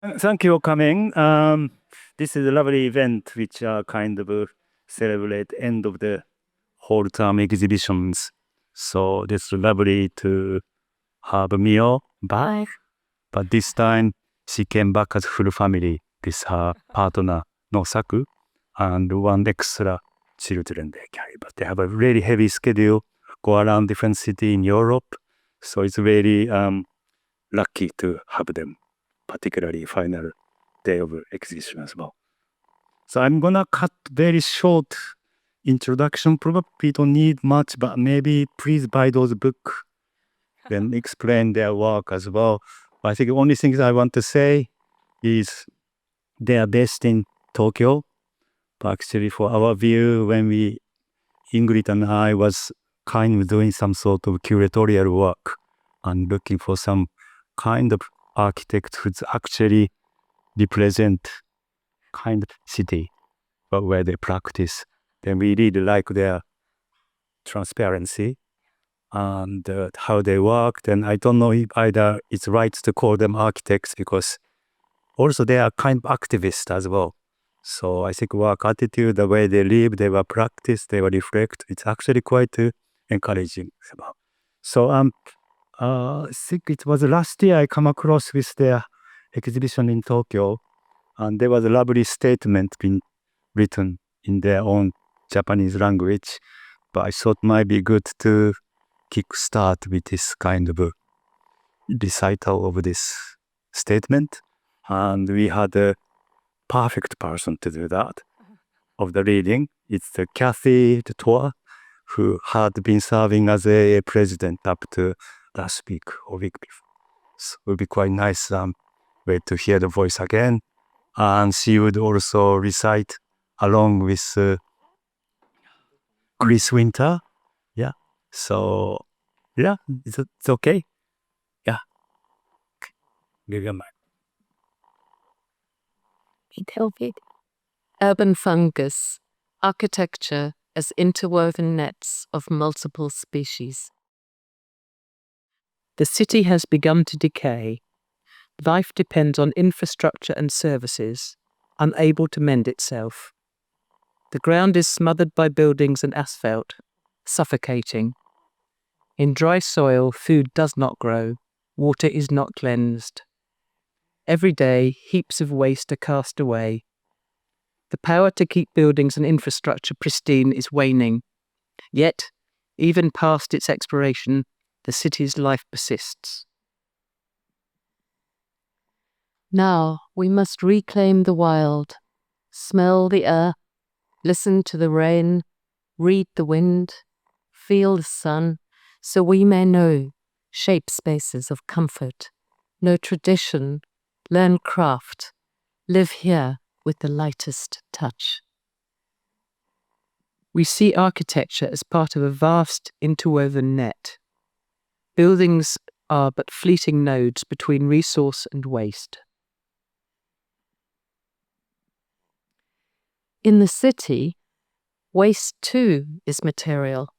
Thank you for coming. This is a lovely event which kind of celebrate end of the whole term exhibitions. So it's lovely to have Mio back. But this time she came back as full family with her partner Nousaku and one extra children they carry. But they have a really heavy schedule, go around different city in Europe. So it's very lucky to have them, particularly final day of exhibition as well. So I'm gonna cut very short introduction. Probably don't need much, but maybe please buy those books and explain their work as well. But I think the only thing I want to say is they are based in Tokyo. But actually, for our view, when Ingrid and I was kind of doing some sort of curatorial work and looking for some kind of architect who's actually represent kind of city, but where they practice, then we really like their transparency and how they work. Then I don't know if either it's right to call them architects because also they are kind of activists as well. So I think work attitude, the way they live, they will practice, they will reflect. It's actually quite encouraging. So I think it was last year I come across with their exhibition in Tokyo, and there was a lovely statement being written in their own Japanese language. But I thought it might be good to kickstart with this kind of a recital of this statement. And we had a perfect person to do that of the reading. It's the Kathy Tour, who had been serving as a president up to last week or week before. So it would be quite nice way to hear the voice again. And she would also recite along with Chris Winter. Yeah. So, yeah, it's okay. Yeah. Give your mic. Urban fungus, architecture as interwoven nets of multiple species. The city has begun to decay. Life depends on infrastructure and services, unable to mend itself. The ground is smothered by buildings and asphalt, suffocating. In dry soil, food does not grow, water is not cleansed. Every day, heaps of waste are cast away. The power to keep buildings and infrastructure pristine is waning. Yet, even past its expiration, the city's life persists. Now we must reclaim the wild, smell the air, listen to the rain, read the wind, feel the sun, so we may know, shape spaces of comfort, know tradition, learn craft, live here with the lightest touch. We see architecture as part of a vast interwoven net. Buildings are but fleeting nodes between resource and waste. In the city, waste too is material.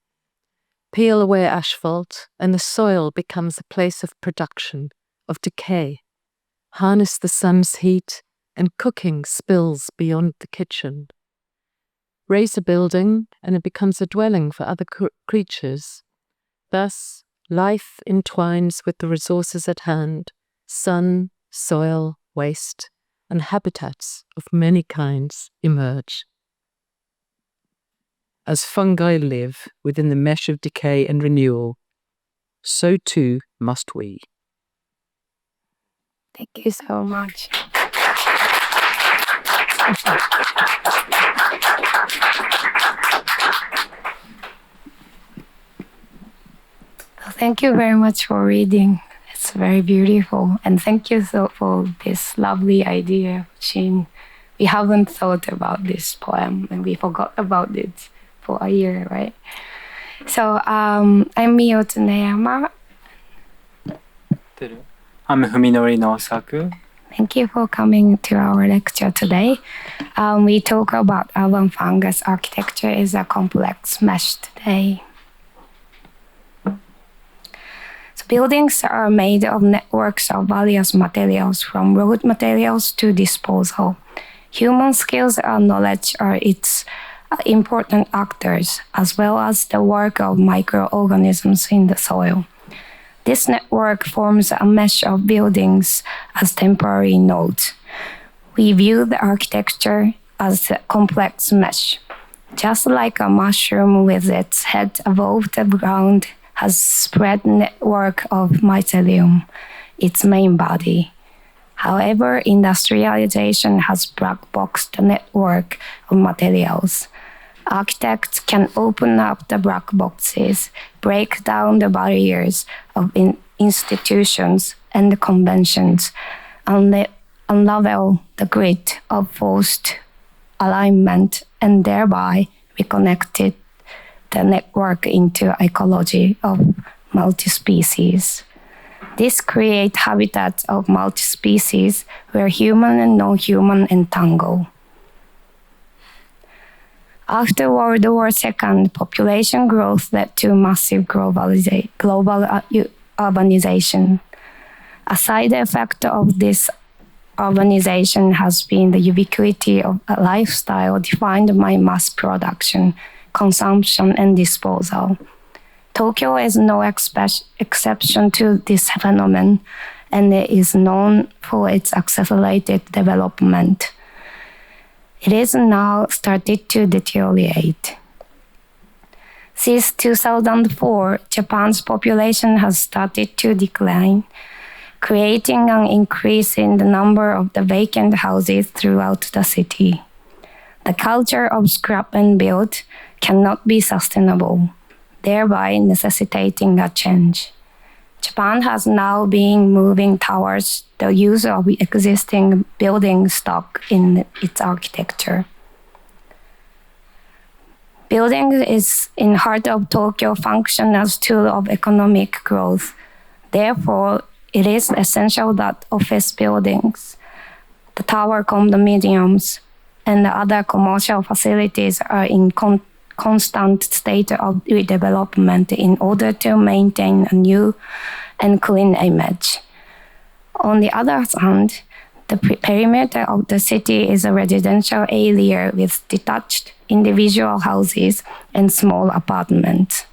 Peel away asphalt and the soil becomes a place of production, of decay. Harness the sun's heat and cooking spills beyond the kitchen. Raise a building and it becomes a dwelling for other creatures. Thus, life entwines with the resources at hand, sun, soil, waste, and habitats of many kinds emerge. As fungi live within the mesh of decay and renewal, so too must we. Thank you so much. Thank you very much for reading. It's very beautiful. And thank you for this lovely idea, Shin. We haven't thought about this poem and we forgot about it for a year, right? So I'm Mio Tsuneyama. I'm Fuminori Nousaku. Thank you for coming to our lecture today. We talk about urban fungus architecture is a complex mesh today. Buildings are made of networks of various materials, from raw materials to disposal. Human skills and knowledge are its important actors, as well as the work of microorganisms in the soil. This network forms a mesh of buildings as temporary nodes. We view the architecture as a complex mesh. Just like a mushroom with its head above the ground has spread network of mycelium, its main body. However, industrialization has black boxed the network of materials. Architects can open up the black boxes, break down the barriers of institutions and conventions, and unravel the grid of forced alignment, and thereby reconnect the network into ecology of multispecies. This creates habitats of multispecies where human and non-human entangle. After World War II, population growth led to massive global urbanization. A side effect of this urbanization has been the ubiquity of a lifestyle defined by mass production, consumption, and disposal. Tokyo is no exception to this phenomenon, and it is known for its accelerated development. It is now started to deteriorate. Since 2004, Japan's population has started to decline, creating an increase in the number of the vacant houses throughout the city. The culture of scrap and build cannot be sustainable, thereby necessitating a change. Japan has now been moving towards the use of existing building stock in its architecture. Building is in heart of Tokyo function as tool of economic growth. Therefore, it is essential that office buildings, the tower condominiums, and the other commercial facilities are in constant state of redevelopment in order to maintain a new and clean image. On the other hand, the perimeter of the city is a residential area with detached individual houses and small apartments.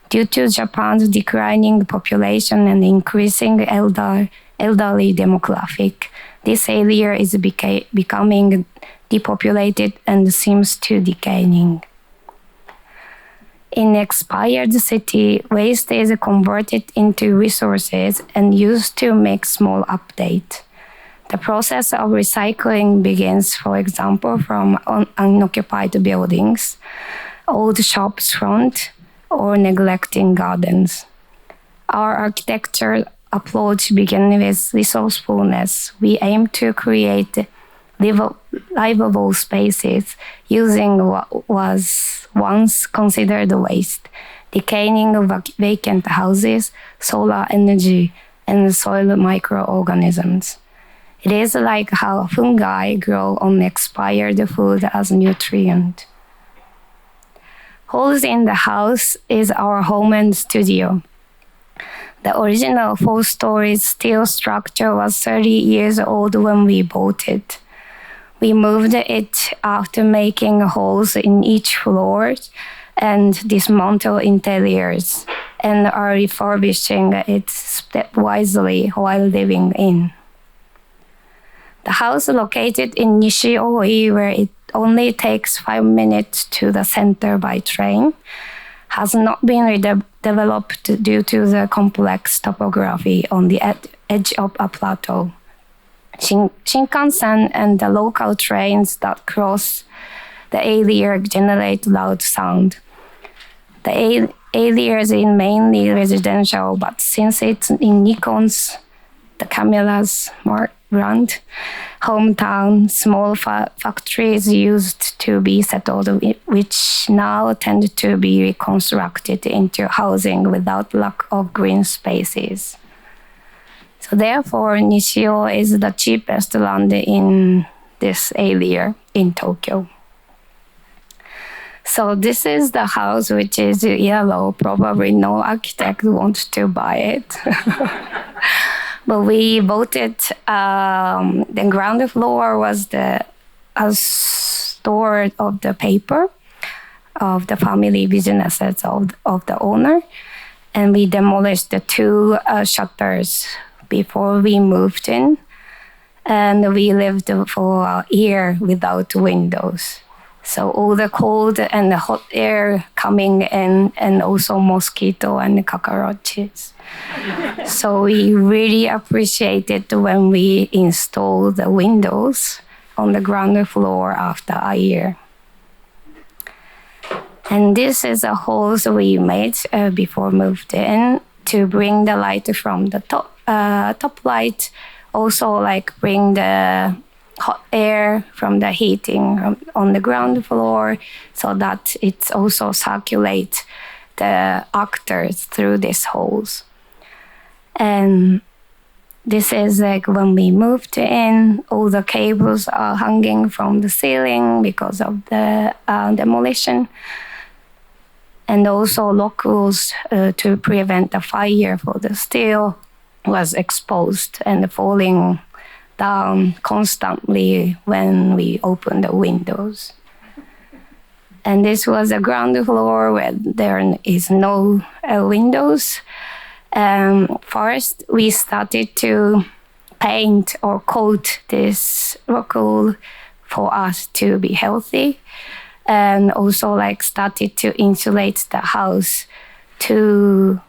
Due to Japan's declining population and increasing elderly demographic, this area is becoming depopulated and seems to decaying. In expired city, waste is converted into resources and used to make small update. The process of recycling begins, for example, from unoccupied buildings, old shops front, or neglecting gardens. Our architecture approach begins with resourcefulness. We aim to create livable spaces using what was once considered waste, decaying vacant houses, solar energy, and soil microorganisms. It is like how fungi grow on expired food as nutrient. Holes in the House is our home and studio. The original 4-story steel structure was 30 years old when we bought it. We moved it after making holes in each floor and dismantled interiors, and are refurbishing it stepwisely while living in. The house located in Nishi-Oi, where it only takes 5 minutes to the center by train, has not been redeveloped due to the complex topography on the edge of a plateau. Shinkansen and the local trains that cross the area generate loud sound. The area is mainly residential, but since it's in Nikon's, the camera's brand, hometown, small factories used to be settled, which now tend to be reconstructed into housing without lack of green spaces. So therefore, Nishio is the cheapest land in this area in Tokyo. So this is the house which is yellow. Probably no architect wants to buy it. But we bought it. The ground floor was the store of the paper of the family businesses of the owner. And we demolished the 2 shutters before we moved in. And we lived for a year without windows. So all the cold and the hot air coming in, and also mosquito and cockroaches. So we really appreciated when we installed the windows on the ground floor after a year. And this is a holes we made before moved in to bring the light from the top light. Also, like bring the hot air from the heating on the ground floor, so that it also circulates the actors through these holes. And this is like when we moved in, all the cables are hanging from the ceiling because of the demolition. And also locals to prevent the fire for the steel was exposed and falling down constantly when we opened the windows. And this was a ground floor where there is no windows. First, we started to paint or coat this rock wool for us to be healthy. And also like started to insulate the house to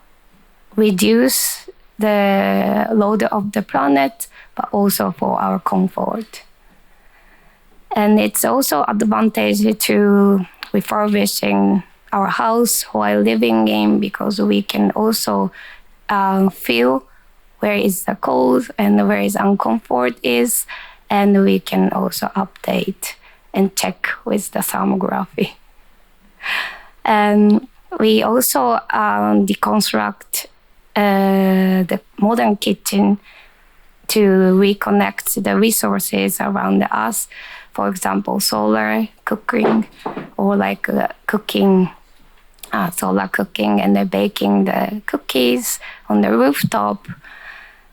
reduce the load of the planet, but also for our comfort. And it's also advantage to refurbishing our house while living in, because we can also feel where is the cold and where is uncomfort is, and we can also update and check with the thermography. And we also deconstruct the modern kitchen to reconnect the resources around us. For example, solar cooking, or like cooking, solar cooking, and then baking the cookies on the rooftop,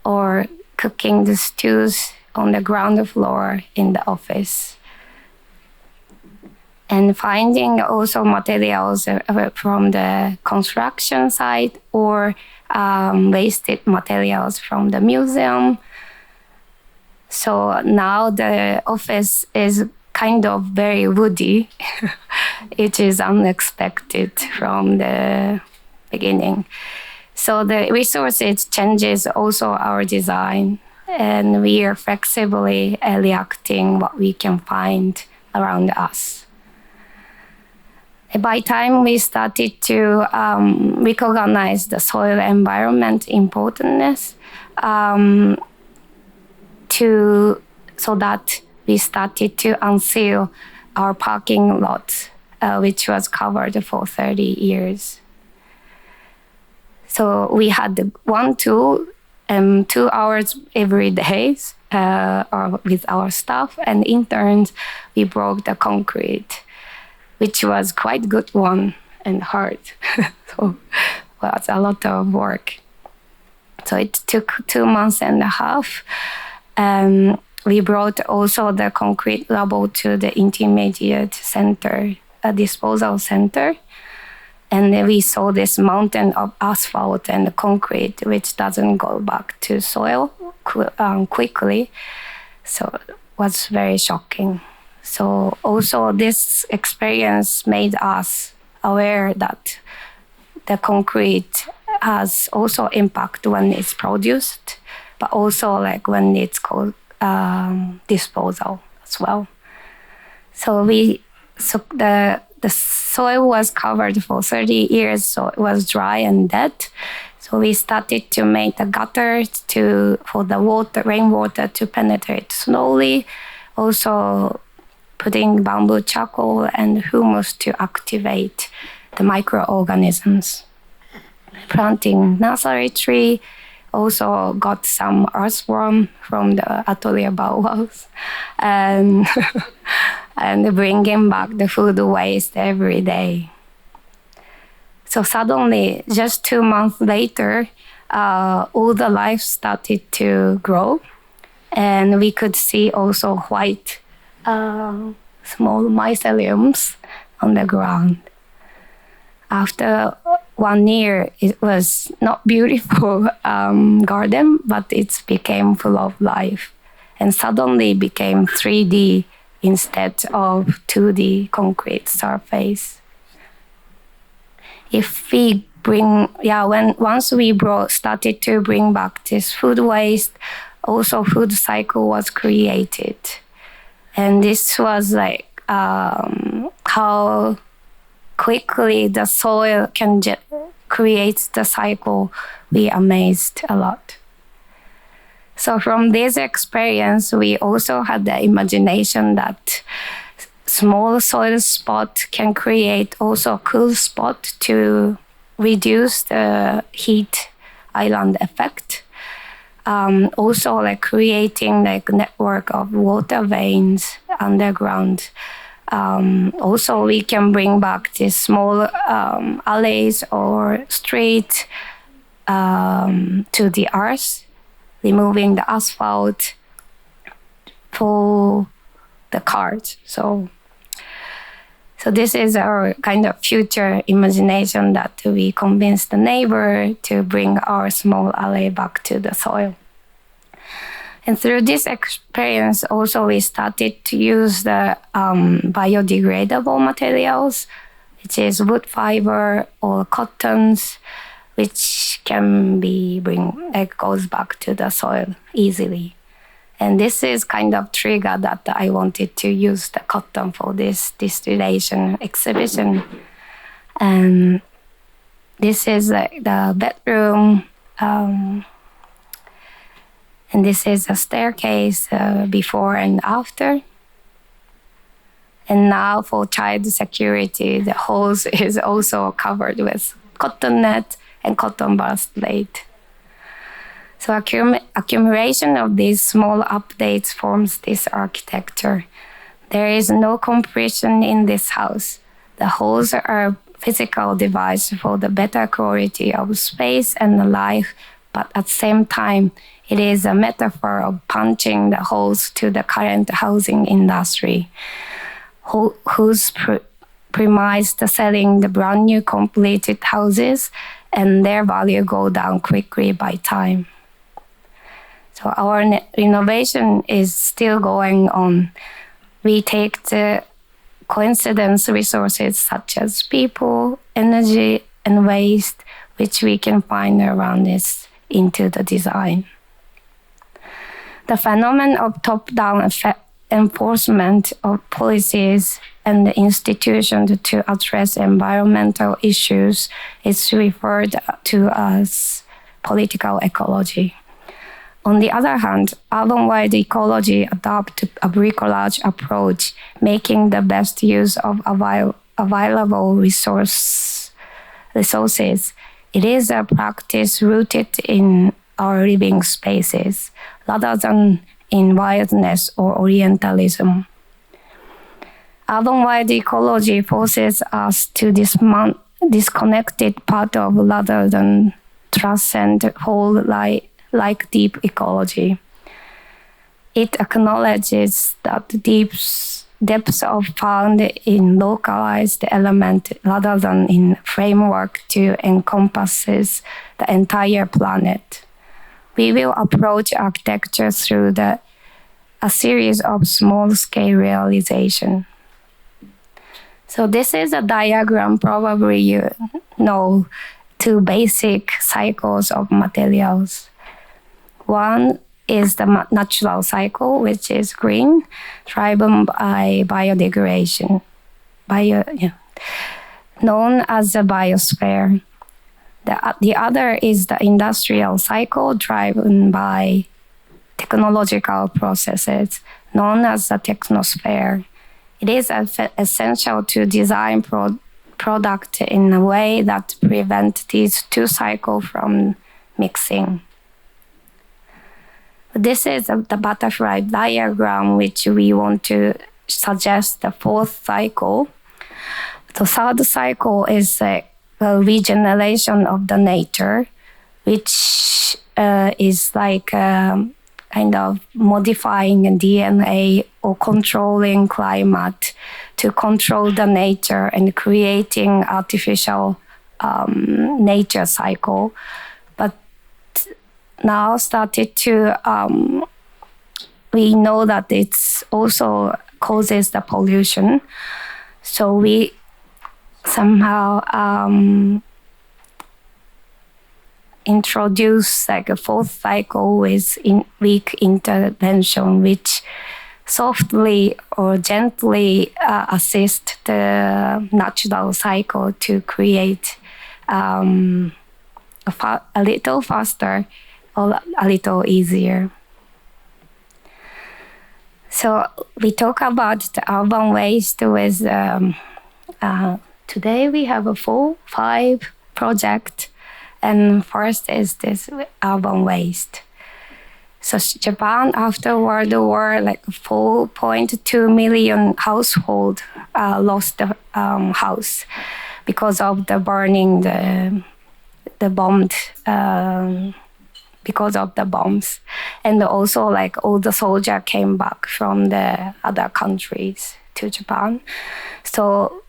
or cooking the stews on the ground floor in the office. And finding also materials from the construction site, or wasted materials from the museum. So now the office is kind of very woody. It is unexpected from the beginning. So the resources changes also our design, and we are flexibly reacting what we can find around us. By time we started to recognize the soil environment importance, so that we started to unseal our parking lot, which was covered for 30 years. So we had 2 hours every day or with our staff and interns. We broke the concrete, which was quite good one and hard. So it was a lot of work. So it took 2.5 months. We brought also the concrete rubble to the intermediate center, a disposal center. And then we saw this mountain of asphalt and concrete, which doesn't go back to soil quickly. So it was very shocking. So also this experience made us aware that the concrete has also impact when it's produced, but also like when it's called disposal as well. So the soil was covered for 30 years, so it was dry and dead. So we started to make the gutters for the rainwater to penetrate slowly. Also putting bamboo charcoal and humus to activate the microorganisms. Planting nursery tree, also got some earthworm from the Atelier Bauhaus. And and bringing back the food waste every day. So suddenly, just 2 months later, all the life started to grow, and we could see also white small myceliums on the ground. After 1 year, it was not beautiful garden, but it became full of life, and suddenly became 3D instead of 2D concrete surface. If we once we started to bring back this food waste, also food cycle was created. And this was like how quickly the soil can create the cycle. We amazed a lot. So from this experience, we also had the imagination that small soil spot can create also a cool spot to reduce the heat island effect. Also like creating like network of water veins underground. Also we can bring back these small alleys or street to the earth, removing the asphalt for the cars. So this is our kind of future imagination, that we convince the neighbor to bring our small alley back to the soil. And through this experience, also we started to use the biodegradable materials, which is wood fiber or cottons, which can goes back to the soil easily. And this is kind of trigger that I wanted to use the cotton for this distillation exhibition. And this is like the bedroom, and this is a staircase before and after. And now for child security, the halls is also covered with cotton net and cotton balustrade. So accumulation of these small updates forms this architecture. There is no compression in this house. The halls are physical device for the better quality of space and life, but at the same time, it is a metaphor of punching the holes to the current housing industry, whose premise the selling the brand new completed houses, and their value go down quickly by time. So our renovation is still going on. We take the coexistence resources such as people, energy, and waste, which we can find around this, into the design. The phenomenon of top-down enforcement of policies and the institutions to address environmental issues is referred to as political ecology. On the other hand, urban-wide ecology adopts a bricolage approach, making the best use of available resources. It is a practice rooted in our living spaces, rather than in wildness or Orientalism. Urban-wide ecology forces us to disconnected part of rather than transcend whole like deep ecology. It acknowledges that depths of found in localized element rather than in framework to encompasses the entire planet. We will approach architecture through a series of small-scale realization. So this is a diagram, probably you know, 2 basic cycles of materials. One is the natural cycle, which is green, driven by biodegradation, known as the biosphere. The other is the industrial cycle, driven by technological processes, known as the technosphere. It is essential to design product in a way that prevents these 2 cycles from mixing. This is the butterfly diagram, which we want to suggests the fourth cycle. The third cycle is a regeneration of the nature, which is like kind of modifying DNA or controlling climate to control the nature and creating artificial nature cycle. But now started to, we know that it's also causes the pollution. So we somehow introduce like a fourth cycle with weak intervention, which softly or gently assist the natural cycle to create a little faster or a little easier. So we talk about the urban waste with today we have a 5 project. And first is this urban waste. So Japan, after World War, like 4.2 million households lost the house because of the burning, the bombed, because of the bombs. And also like all the soldiers came back from the other countries to Japan. So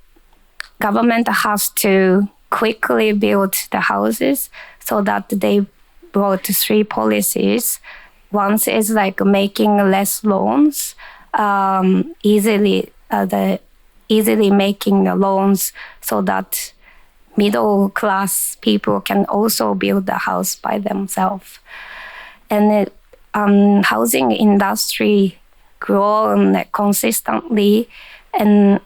government has to quickly build the houses, so that they brought 3 policies. One is like making less loans, easily making the loans so that middle class people can also build a house by themselves. And housing industry grown consistently, and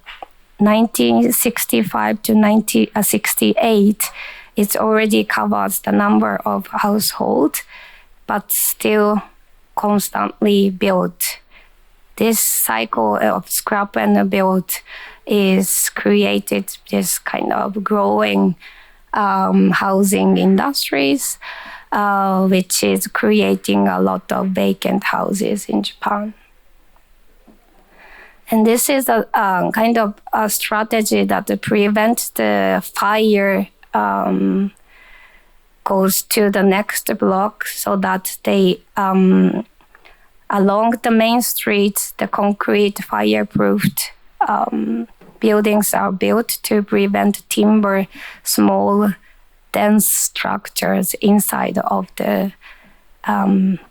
1965 to 1968, it already covers the number of households, but still constantly built. This cycle of scrap and build is created this kind of growing housing industries, which is creating a lot of vacant houses in Japan. And this is a kind of a strategy that prevents the fire goes to the next block, so that they, along the main street, the concrete fireproofed buildings are built to prevent timber, small, dense structures inside of the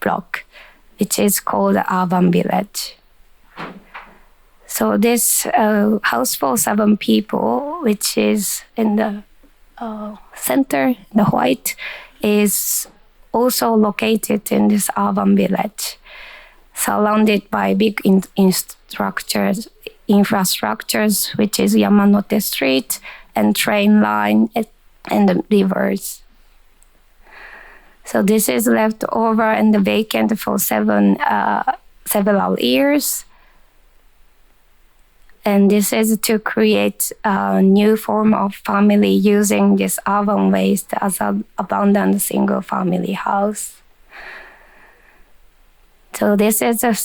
block, which is called urban village. So this house for 7 people, which is in the center, the white, is also located in this urban village, surrounded by big infrastructures, which is Yamanote Street and train line and the rivers. So this is left over and vacant for several years. And this is to create a new form of family using this urban waste as an abandoned single family house. So this is a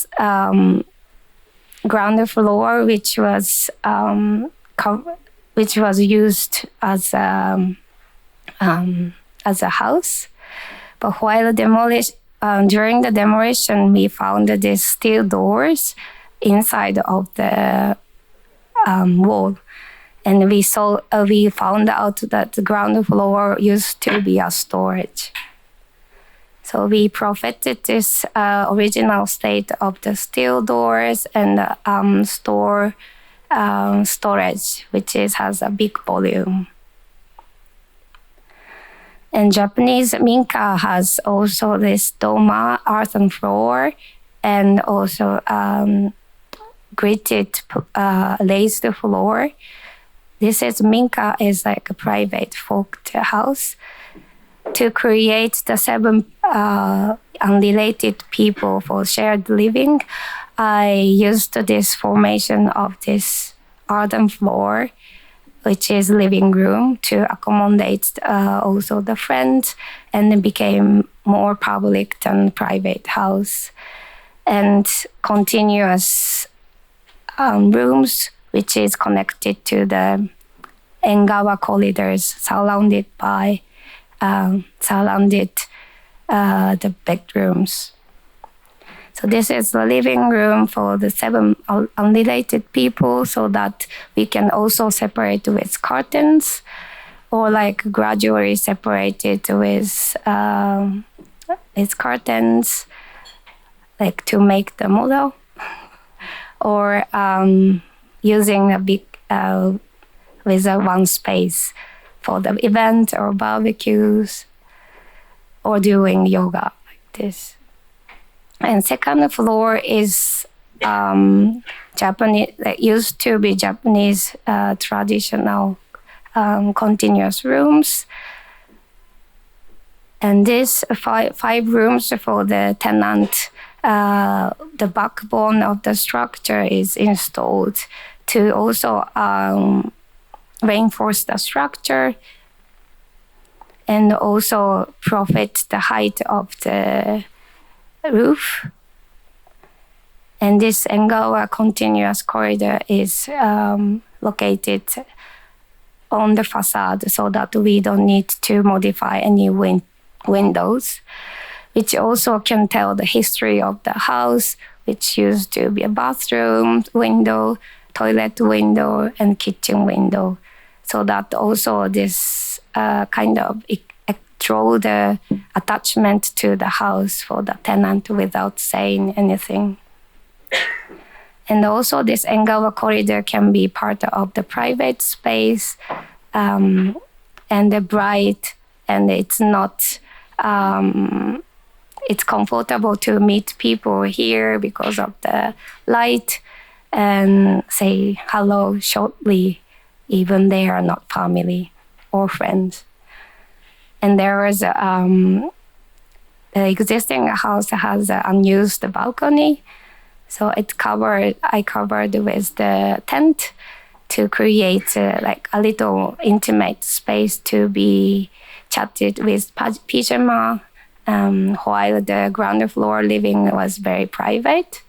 ground floor which was used as a house. But while during the demolition, we found these steel doors inside of the wall, and we found out that the ground floor used to be a storage. So we profited this original state of the steel doors and storage, which has a big volume. And Japanese minka has also this doma, earthen floor, and also gritted raised floor. This is minka is like a private folk house. To create the 7 unrelated people for shared living, I used this formation of this earthen floor, which is living room, to accommodate also the friends, and it became more public than private house. And continuous rooms, which is connected to the Engawa corridors, surrounded the bedrooms. So this is the living room for the 7 unrelated people, so that we can also separate with curtains, or like gradually separated with curtains, like to make the model, or using a big with one space for the event or barbecues, or doing yoga like this. And second floor is Japanese, like used to be Japanese traditional continuous rooms. And this five rooms for the tenant, the backbone of the structure is installed to also reinforce the structure and also profit the height of the roof. And this Engawa continuous corridor is located on the facade, so that we don't need to modify any windows, which also can tell the history of the house, which used to be a bathroom window, toilet window, and kitchen window. So that also this kind of draw the attachment to the house for the tenant without saying anything. And also this Engawa corridor can be part of the private space, and the bright, and it's not, it's comfortable to meet people here because of the light and say hello shortly, even they are not family or friends. And there is the existing house has an unused balcony, so I covered with the tent to create like a little intimate space to be chatted with pyjama, while the ground floor living was very private.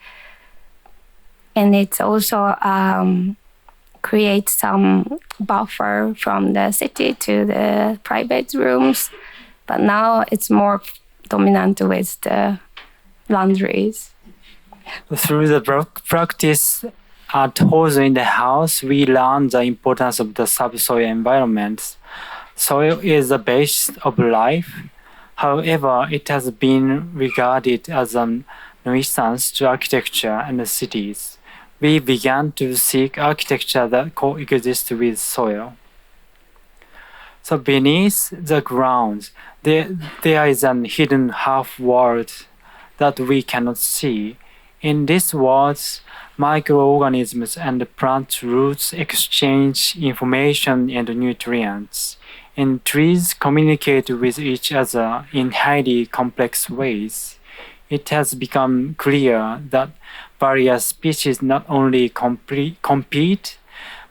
And it's also create some buffer from the city to the private rooms, but now it's more dominant with the laundries. Through the practice at Hozo in the house, we learn the importance of the subsoil environment. Soil is the base of life. However, it has been regarded as a nuisance to architecture and the cities. We began to seek architecture that coexists with soil. So beneath the ground, there is a hidden half-world that we cannot see. In this world, microorganisms and plant roots exchange information and nutrients, and trees communicate with each other in highly complex ways. It has become clear that various species not only compete,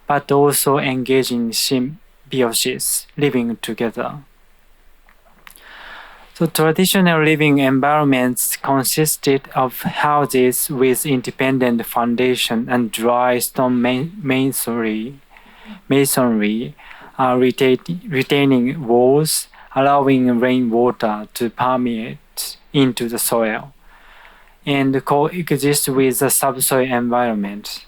but also engage in symbiosis, living together. So traditional living environments consisted of houses with independent foundation and dry stone masonry, retaining walls, allowing rainwater to permeate into the soil and coexist with the subsoil environment.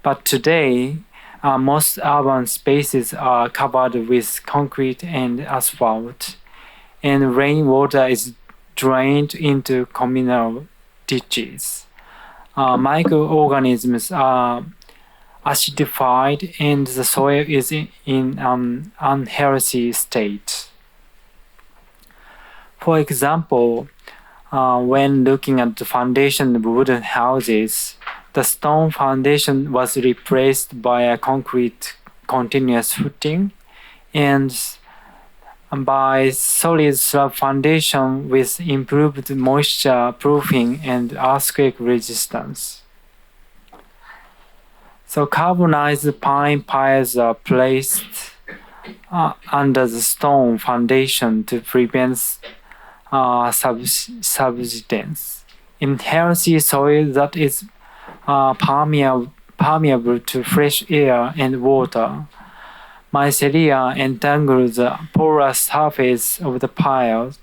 But today, most urban spaces are covered with concrete and asphalt, and rainwater is drained into communal ditches. Microorganisms are acidified and the soil is in an unhealthy state. For example, when looking at the foundation of wooden houses, the stone foundation was replaced by a concrete continuous footing and by solid slab foundation with improved moisture proofing and earthquake resistance. So carbonized pine piles are placed under the stone foundation to prevent subsidence. In healthy soil that is permeable permeable to fresh air and water. Mycelia entangle the porous surface of the piles,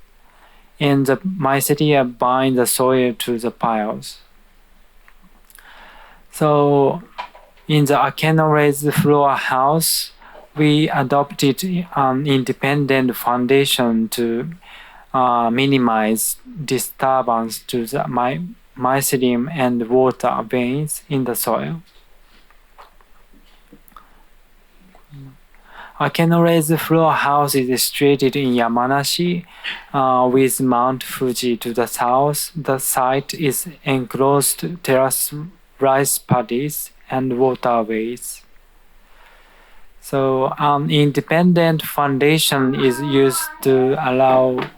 and the mycelia bind the soil to the piles. So, in the Akenorese floor house, we adopted an independent foundation to minimize disturbance to the mycelium and water veins in the soil. Akenorese floor house is situated in Yamanashi with Mount Fuji to the south. The site is enclosed terrace rice paddies and waterways. So an independent foundation is used to allow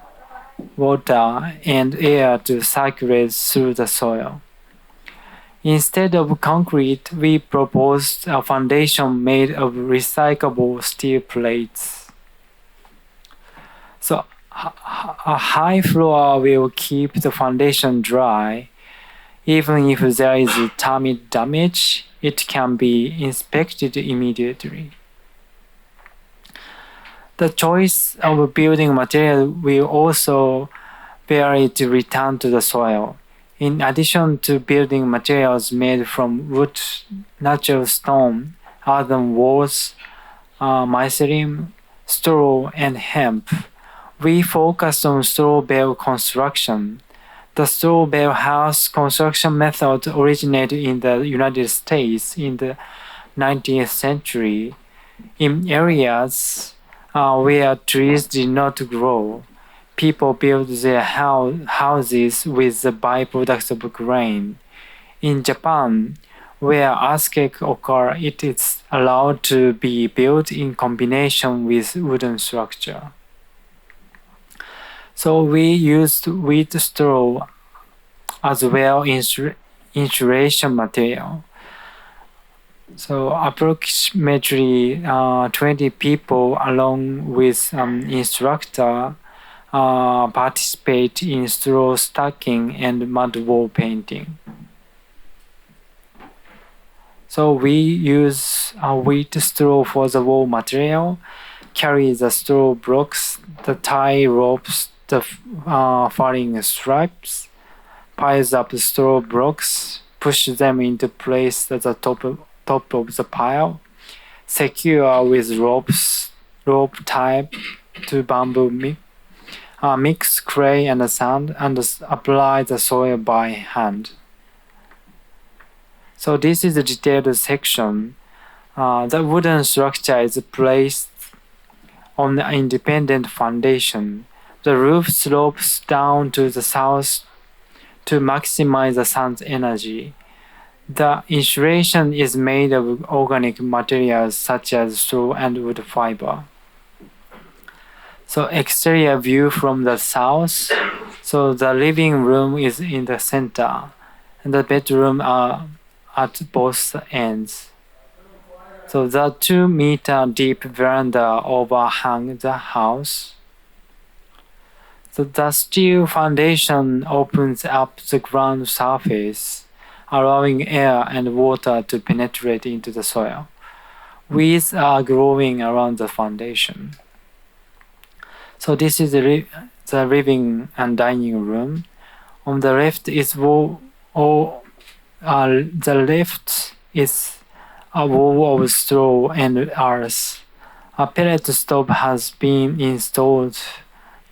water and air to circulate through the soil. Instead of concrete, we proposed a foundation made of recyclable steel plates. So a high floor will keep the foundation dry. Even if there is termite damage, it can be inspected immediately. The choice of building material will also vary to return to the soil. In addition to building materials made from wood, natural stone, earthen walls, mycelium, straw, and hemp, we focused on straw bale construction. The straw bale house construction method originated in the United States in the 19th century. In areas where trees did not grow, people built their houses with the byproducts of grain. In Japan, where earthquakes occur, it is allowed to be built in combination with wooden structure. So we used wheat straw as well insulation material. So approximately 20 people along with an instructor participate in straw stacking and mud wall painting. So we use wheat straw for the wall material, carry the straw blocks, the tie ropes, the falling stripes, piles up the straw blocks, push them into place at the top of the pile, secure with rope tied to bamboo mix clay and sand, and apply the soil by hand. So this is a detailed section. The wooden structure is placed on an independent foundation. The roof slopes down to the south to maximize the sun's energy. The insulation is made of organic materials such as straw and wood fiber. So exterior view from the south. So the living room is in the center, and the bedroom are at both ends. So the 2-meter deep veranda overhang the house. So the steel foundation opens up the ground surface, allowing air and water to penetrate into the soil. Weeds are growing around the foundation. So this is the living and dining room. On the left is the left is a wall of straw and earth. A pellet stove has been installed.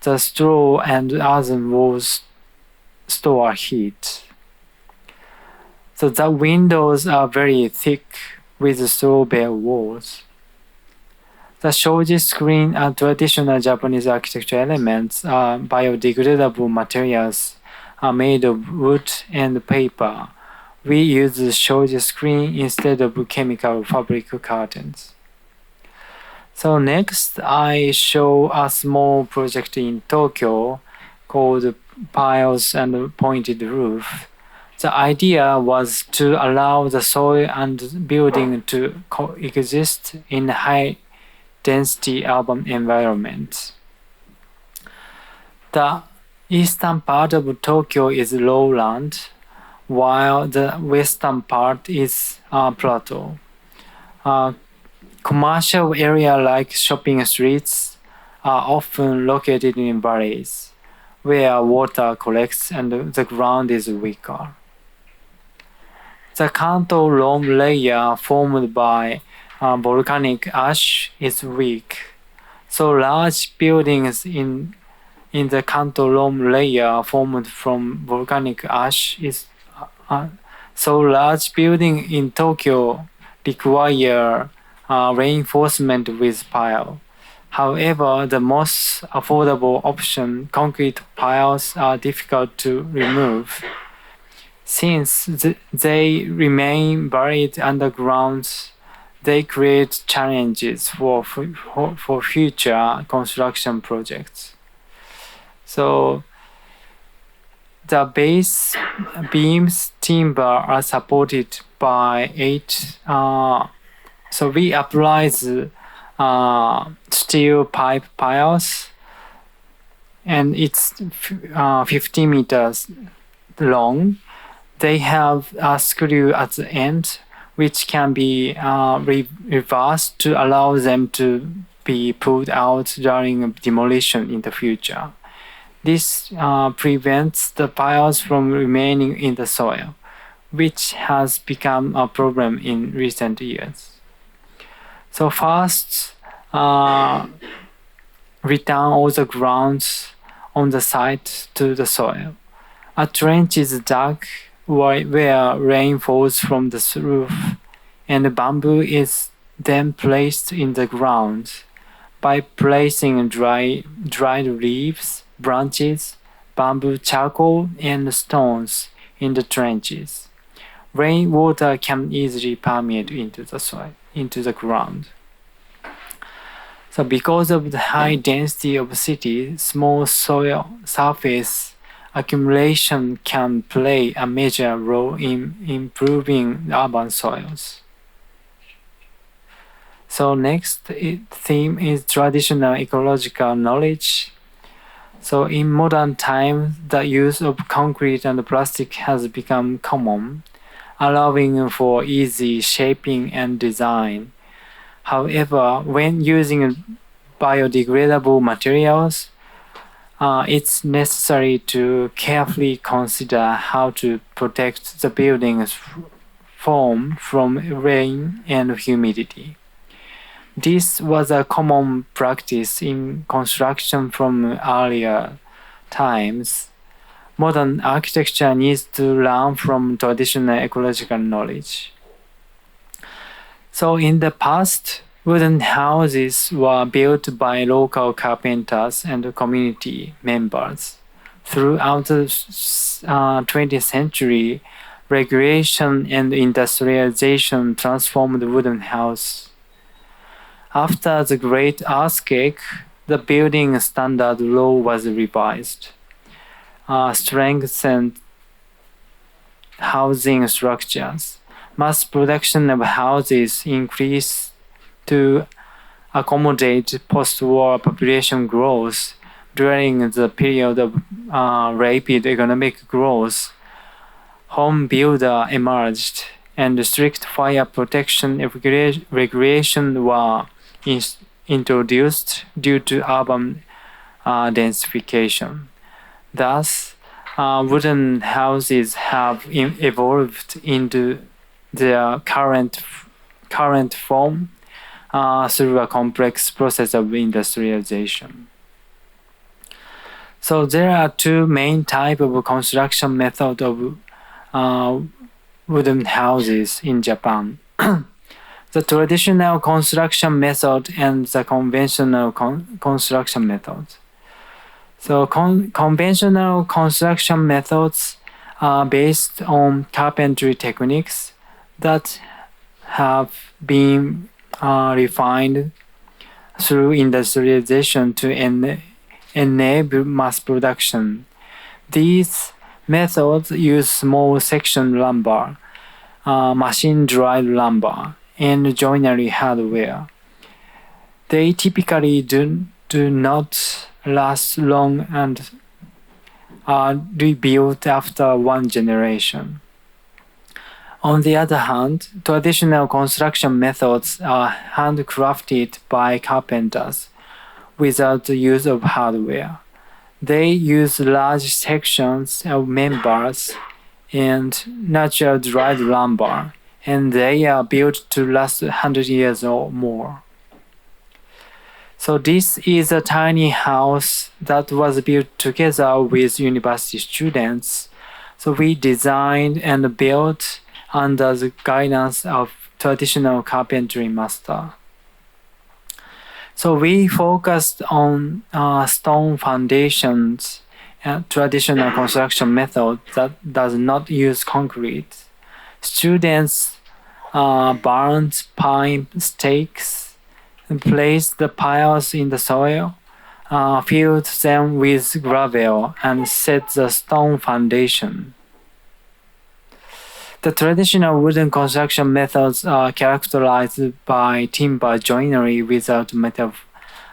The straw and earthen walls store heat. So the windows are very thick with straw bale walls. The shoji screen and traditional Japanese architecture elements are biodegradable materials made of wood and paper. We use the shoji screen instead of chemical fabric curtains. So next, I show a small project in Tokyo called Piles and Pointed Roof. The idea was to allow the soil and building to coexist in high-density urban environments. The eastern part of Tokyo is lowland, while the western part is plateau. Commercial area like shopping streets are often located in valleys, where water collects and the ground is weaker. The Kanto loam layer formed by volcanic ash is weak, so large buildings in the Kanto loam layer formed from volcanic ash is so large building in Tokyo require reinforcement with pile. However, the most affordable option, concrete piles, are difficult to remove. Since they remain buried underground, they create challenges for future construction projects. So the base beams timber are supported by 8. So we apply the steel pipe piles, and it's 50 meters long. They have a screw at the end, which can be reversed to allow them to be pulled out during demolition in the future. This prevents the piles from remaining in the soil, which has become a problem in recent years. So first, return all the grounds on the site to the soil. A trench is dug where rain falls from the roof, and bamboo is then placed in the ground by placing dried leaves, branches, bamboo charcoal, and stones in the trenches. Rainwater can easily permeate into the soil, into the ground. So because of the high density of city, small soil surface accumulation can play a major role in improving urban soils. So next theme is traditional ecological knowledge. So in modern times, the use of concrete and plastic has become common, allowing for easy shaping and design. However, when using biodegradable materials, it's necessary to carefully consider how to protect the building's form from rain and humidity. This was a common practice in construction from earlier times. Modern architecture needs to learn from traditional ecological knowledge. So in the past, wooden houses were built by local carpenters and community members. Throughout the 20th century, regulation and industrialization transformed wooden house. After the Great Earthquake, the building standard law was revised, strengthened housing structures. Mass production of houses increased to accommodate post-war population growth. During the period of rapid economic growth, home builder emerged, and strict fire protection regulation were introduced due to urban densification. Thus, wooden houses have evolved into their current form through a complex process of industrialization. So there are two main types of construction method of wooden houses in Japan. The traditional construction method and the conventional construction method. So conventional construction methods are based on carpentry techniques that have been refined through industrialization to enable mass production. These methods use small section lumber, machine-dried lumber, and joinery hardware. They typically do not last long and are rebuilt after one generation. On the other hand, traditional construction methods are handcrafted by carpenters without the use of hardware. They use large sections of members and natural dried lumber, and they are built to last 100 years or more. So this is a tiny house that was built together with university students. So we designed and built under the guidance of traditional carpentry master. So we focused on stone foundations and traditional construction method that does not use concrete. Students burned pine stakes and placed the piles in the soil, filled them with gravel, and set the stone foundation. The traditional wooden construction methods are characterized by timber joinery without metal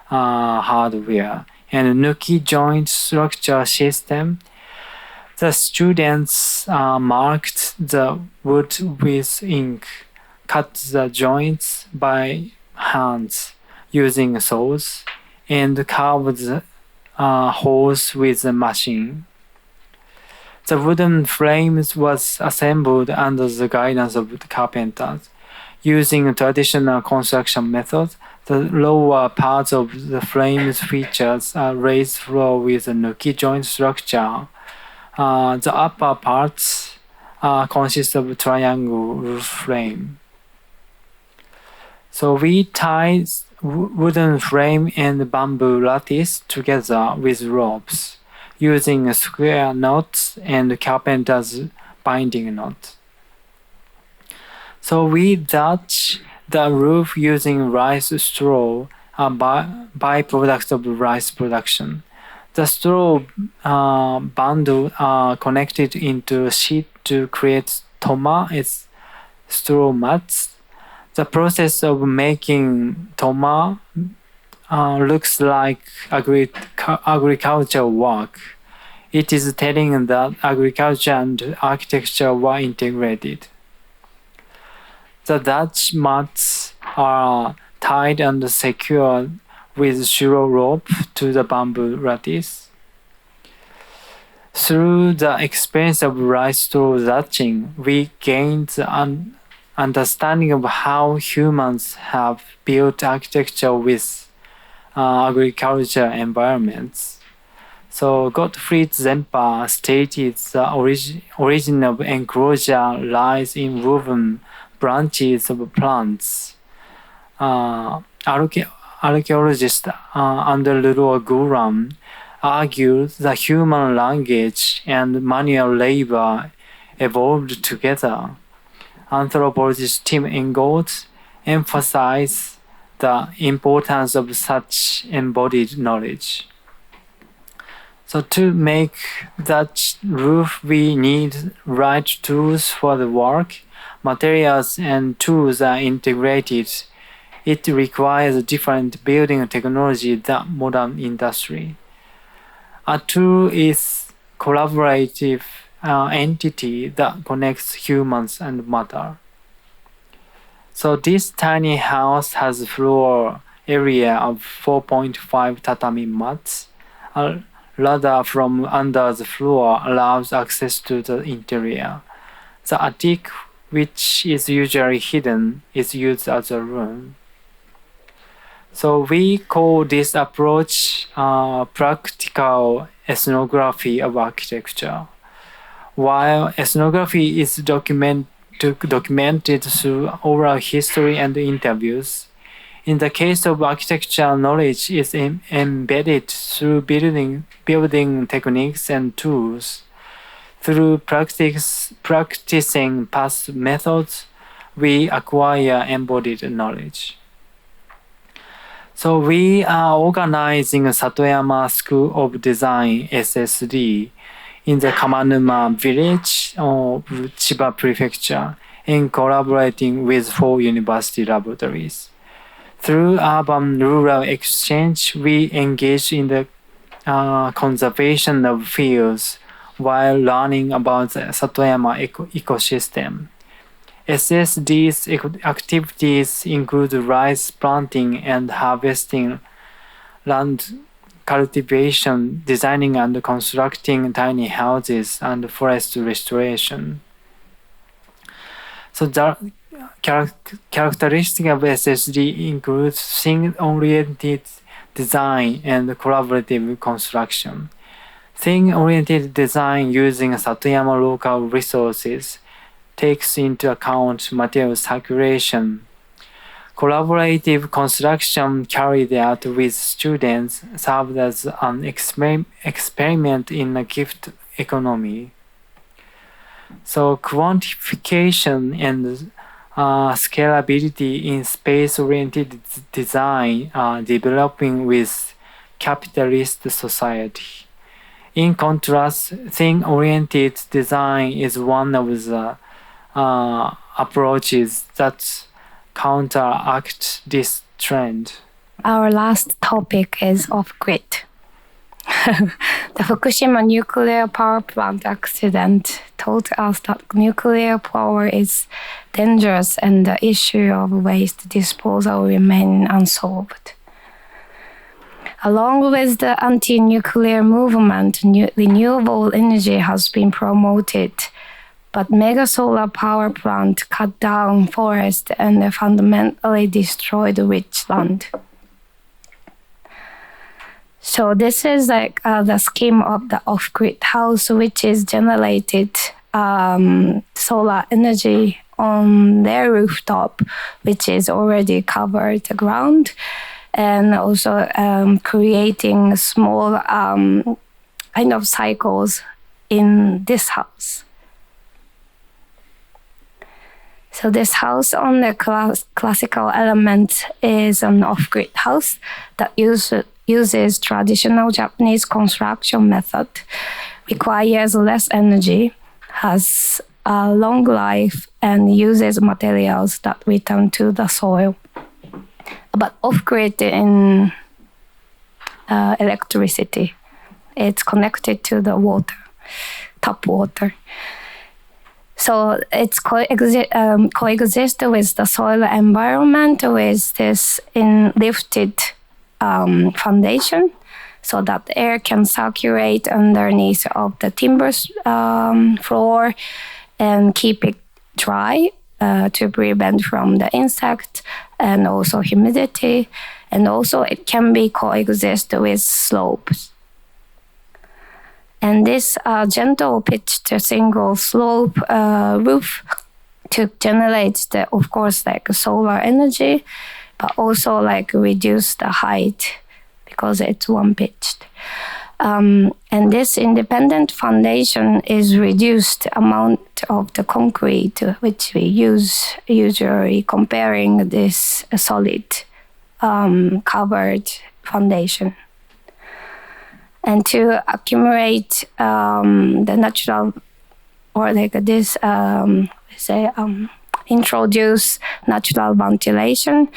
hardware and nuki joint structure system. The students marked the wood with ink, cut the joints by hands using saws, and carved the holes with a machine. The wooden frames was assembled under the guidance of the carpenters. Using traditional construction methods, the lower parts of the frames features a raised floor with a nuki joint structure. The upper parts consist of a triangle roof frame. So we tied wooden frame and bamboo lattice together with ropes, using square knots and carpenter's binding knot. So we thatch the roof using rice straw, a byproduct of rice production. The straw bundle are connected into a sheet to create toma, its straw mats. The process of making toma looks like agricultural work. It is telling that agriculture and architecture were integrated. The thatch mats are tied and secured with shiro rope to the bamboo lattice. Through the experience of rice straw thatching, we gained the understanding of how humans have built architecture with agriculture environments. So Gottfried Zemper stated the origin of enclosure lies in woven branches of plants. Archaeologist under Leroy Guram argued that human language and manual labor evolved together. Anthropologist Tim Ingold emphasized the importance of such embodied knowledge. So to make that roof, we need right tools for the work. Materials and tools are integrated. It requires different building technology than modern industry. A tool is collaborative entity that connects humans and matter. So this tiny house has a floor area of 4.5 tatami mats. A ladder from under the floor allows access to the interior. The attic, which is usually hidden, is used as a room. So we call this approach practical ethnography of architecture. While ethnography is documented through oral history and interviews, in the case of architecture, knowledge is embedded through building techniques and tools. Through practicing past methods, we acquire embodied knowledge. So we are organizing Satoyama School of Design (SSD) in the Kamanuma village of Chiba Prefecture, in collaborating with 4 university laboratories. Through urban-rural exchange, we engage in the conservation of fields while learning about the Satoyama ecosystem. SSD's activities include rice planting and harvesting, land cultivation, designing and constructing tiny houses, and forest restoration. So the characteristic of SSD includes thing-oriented design and collaborative construction. Thing-oriented design using Tsuneyama local resources takes into account material circulation. Collaborative construction carried out with students served as an experiment in a gift economy. So quantification and scalability in space-oriented design are developing with capitalist society. In contrast, thing-oriented design is one of the approaches that counteract this trend. Our last topic is off-grid. The Fukushima nuclear power plant accident taught us that nuclear power is dangerous and the issue of waste disposal remains unsolved. Along with the anti-nuclear movement, renewable energy has been promoted, but mega solar power plants cut down forests and fundamentally destroyed rich land. So this is like the scheme of the off-grid house, which is generated solar energy on their rooftop, which is already covered the ground, and also creating small kind of cycles in this house. So this house on the classical element is an off-grid house that uses traditional Japanese construction method, requires less energy, has a long life, and uses materials that return to the soil. But off-grid in electricity, it's connected to the water, tap water. So it's coexist with the soil environment with this lifted foundation, so that air can circulate underneath of the timber floor and keep it dry to prevent from the insect and also humidity, and also it can be coexist with slopes. And this gentle pitched single slope roof to generate the, of course, like solar energy, but also like reduce the height because it's one pitched. And this independent foundation is reduced amount of the concrete which we use usually comparing this solid covered foundation. And to accumulate the natural, or like this, introduce natural ventilation,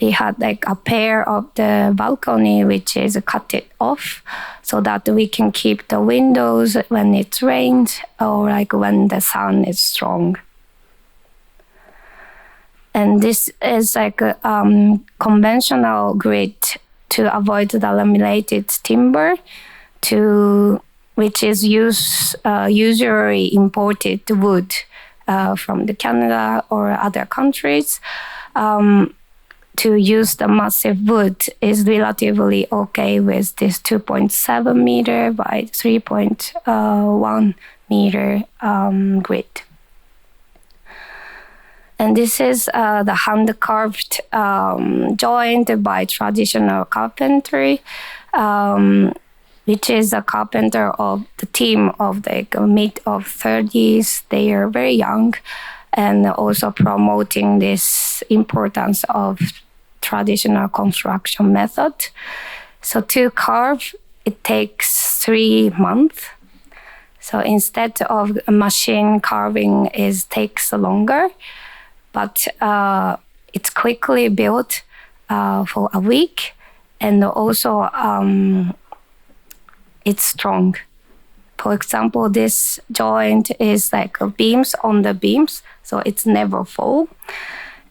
we had like a pair of the balcony which is cut it off so that we can keep the windows when it rains or like when the sun is strong. And this is like a conventional grid to avoid the laminated timber, which is usually imported wood from the Canada or other countries. To use the massive wood is relatively okay with this 2.7 meter by 3.1 meter grid. And this is the hand-carved joint by traditional carpentry, which is a carpenter of the team of the mid of 30s. They are very young, and also promoting this importance of traditional construction method. So to carve, it takes 3 months. So instead of machine carving, takes longer, but it's quickly built for a week, and also it's strong For example, this joint is like beams on the beams, so it's never fall.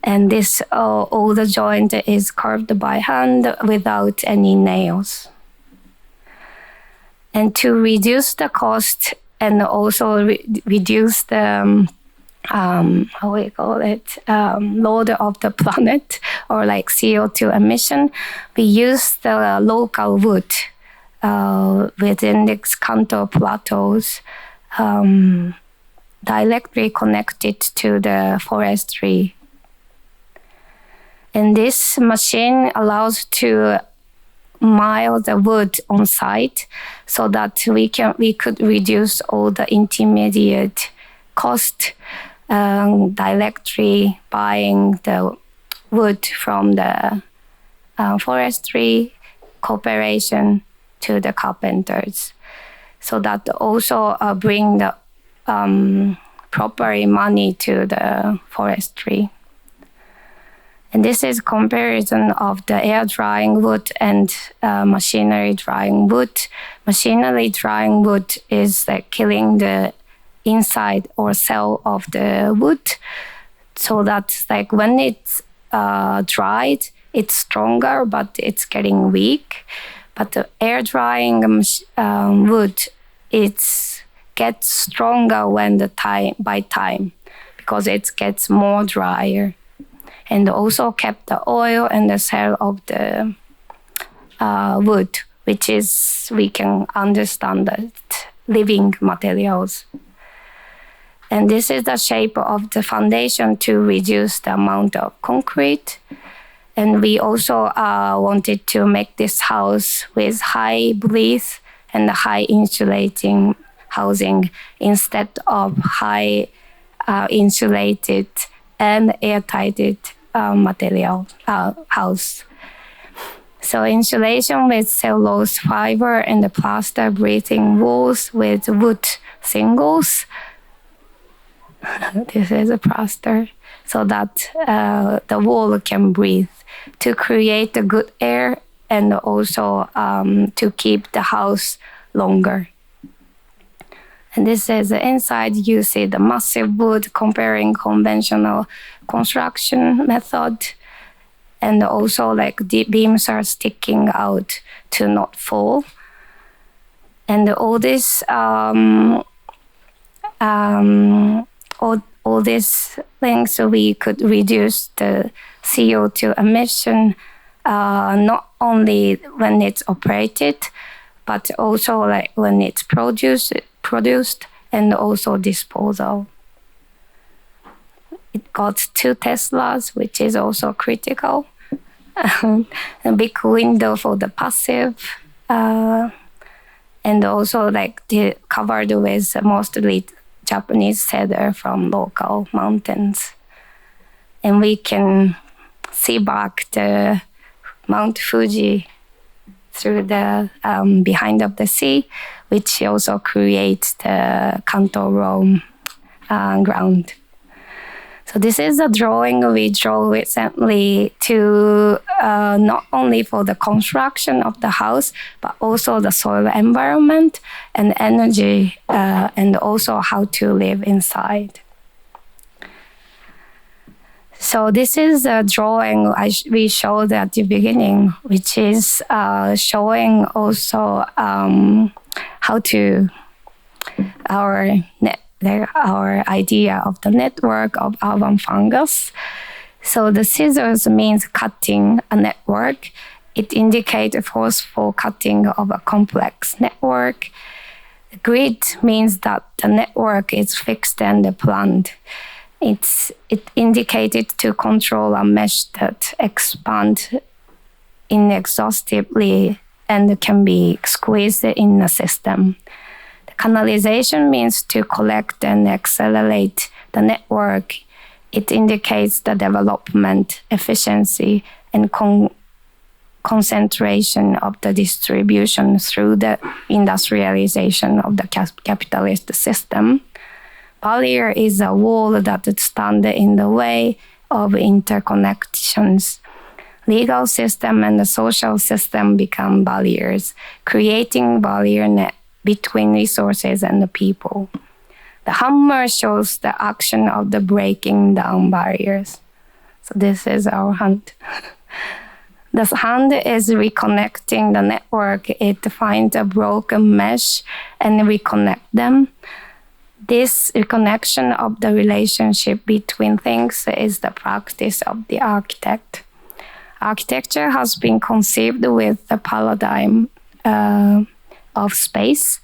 And this all the joint is carved by hand without any nails. And to reduce the cost and also reduce the how we call it, load of the planet, or like CO2 emission, we use the local wood within these Kanto plateaus, directly connected to the forestry. And this machine allows to mile the wood on site, so that we could reduce all the intermediate cost directly buying the wood from the forestry cooperation to the carpenters, so that also bring the proper money to the forestry. And this is comparison of the air drying wood and machinery drying wood. Machinery drying wood is like killing the inside or cell of the wood, so that like when it's dried, it's stronger, but it's getting weak. But the air drying wood, it gets stronger when by time, because it gets more drier. And also kept the oil and the cell of the wood, which is, we can understand that living materials. And this is the shape of the foundation to reduce the amount of concrete. And we also wanted to make this house with high breathe and high insulating housing instead of high insulated and airtight material house. So insulation with cellulose fiber and the plaster breathing walls with wood shingles. This is a plaster, so that the wall can breathe to create the good air and also to keep the house longer. And this is the inside. You see the massive wood comparing conventional construction method. And also like the beams are sticking out to not fall. And all this, all these things, so we could reduce the CO2 emission, not only when it's operated, but also like when it's produced and also disposal. It got 2 Teslas, which is also critical. A big window for the passive, and also like covered with mostly Japanese cedar from local mountains. And we can see back the Mount Fuji through the behind of the sea, which also creates the Kanto Rome ground. So this is a drawing we drew recently to not only for the construction of the house, but also the soil environment and energy, and also how to live inside. So this is a drawing we showed at the beginning, which is showing also how to our idea of the network of urban fungus. So the scissors means cutting a network. It indicates a forceful cutting of a complex network. The grid means that the network is fixed and planned. It indicated to control a mesh that expands inexhaustively and can be squeezed in a system. The canalization means to collect and accelerate the network. It indicates the development, efficiency, and concentration of the distribution through the industrialization of the capitalist system. Barrier is a wall that stands in the way of interconnections. Legal system and the social system become barriers, creating between resources and the people. The hammer shows the action of the breaking down barriers. So this is our hand. The hand is reconnecting the network. It finds a broken mesh and reconnect them. This reconnection of the relationship between things is the practice of the architect. Architecture has been conceived with the paradigm of space,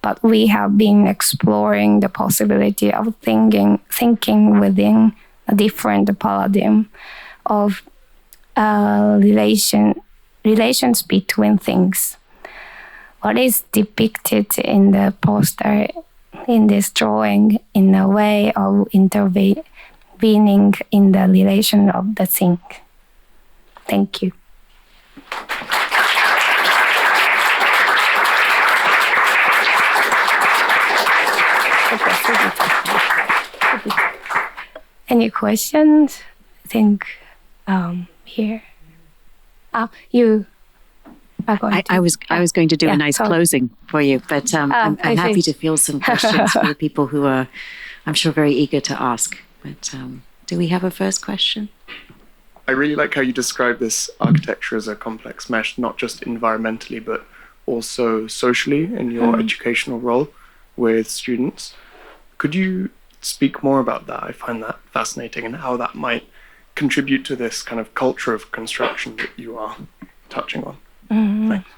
but we have been exploring the possibility of thinking within a different paradigm of relations between things. What is depicted in the poster in this drawing in a way of intervening in the relation of the thing. Thank you. Any questions? I think here. You are going to. I was going to do a nice sorry. closing for you, but I'm happy to field some questions for the people who are, I'm sure, very eager to ask. But do we have a first question? I really like how you describe this architecture as a complex mesh, not just environmentally, but also socially in your educational role with students. Could you speak more about that? I find that fascinating, and how that might contribute to this kind of culture of construction that you are touching on. Thanks.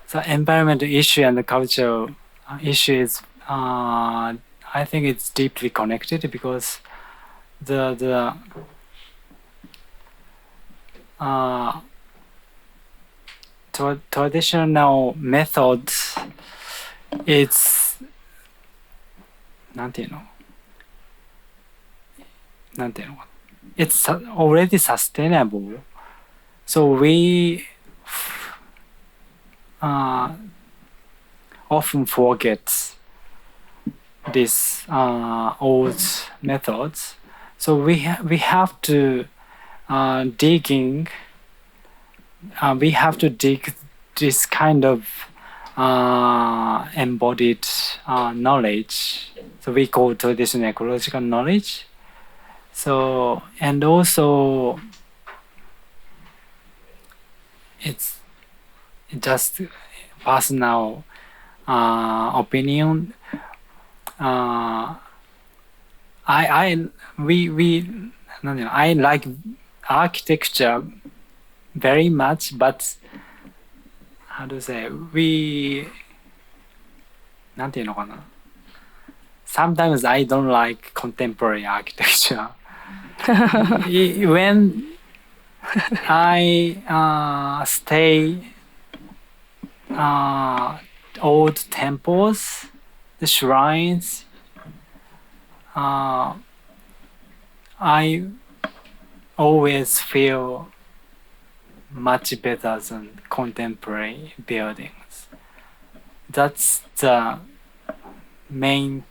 So environmental issue and the cultural issue is, I think it's deeply connected, because the traditional methods, it's なんていうの? It's already sustainable, so we often forget these old methods. So we have to dig this kind of embodied knowledge. So we call traditional ecological knowledge. So, and also it's just personal opinion. I like architecture very much, but how to say, sometimes I don't like contemporary architecture. When I stay old temples, the shrines, I always feel much better than contemporary buildings. That's the main,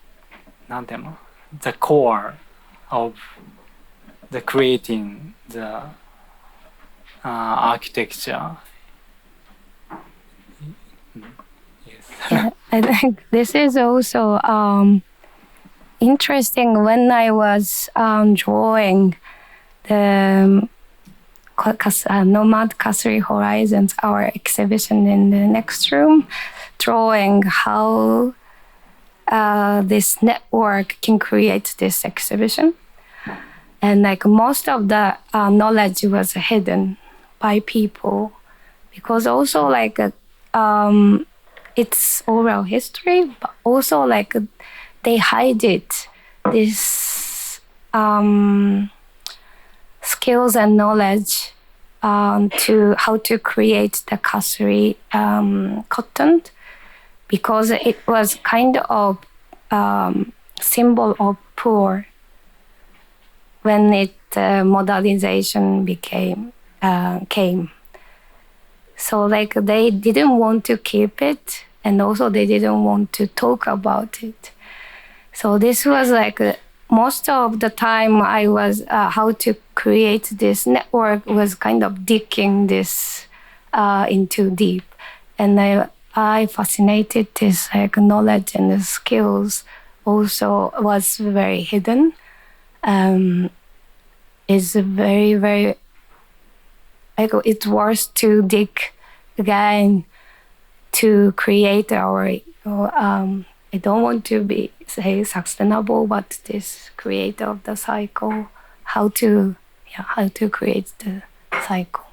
the core of the creating the architecture. Yes. Yeah, I think this is also interesting. When I was drawing the Nomad Kasuri Horizons, our exhibition in the next room, drawing how this network can create this exhibition. And like most of the knowledge was hidden by people, because also like it's oral history, but also like they hide it, this skills and knowledge to how to create the kasuri cotton, because it was kind of symbol of poor when it modernization came. So like they didn't want to keep it, and also they didn't want to talk about it. So this was like most of the time I was how to create this network was kind of digging this into deep. And I fascinated this like knowledge and the skills also was very hidden. Is very, very like it's worth to dig again to create our I don't want to be say sustainable, but this creator of the cycle, how to create the cycle.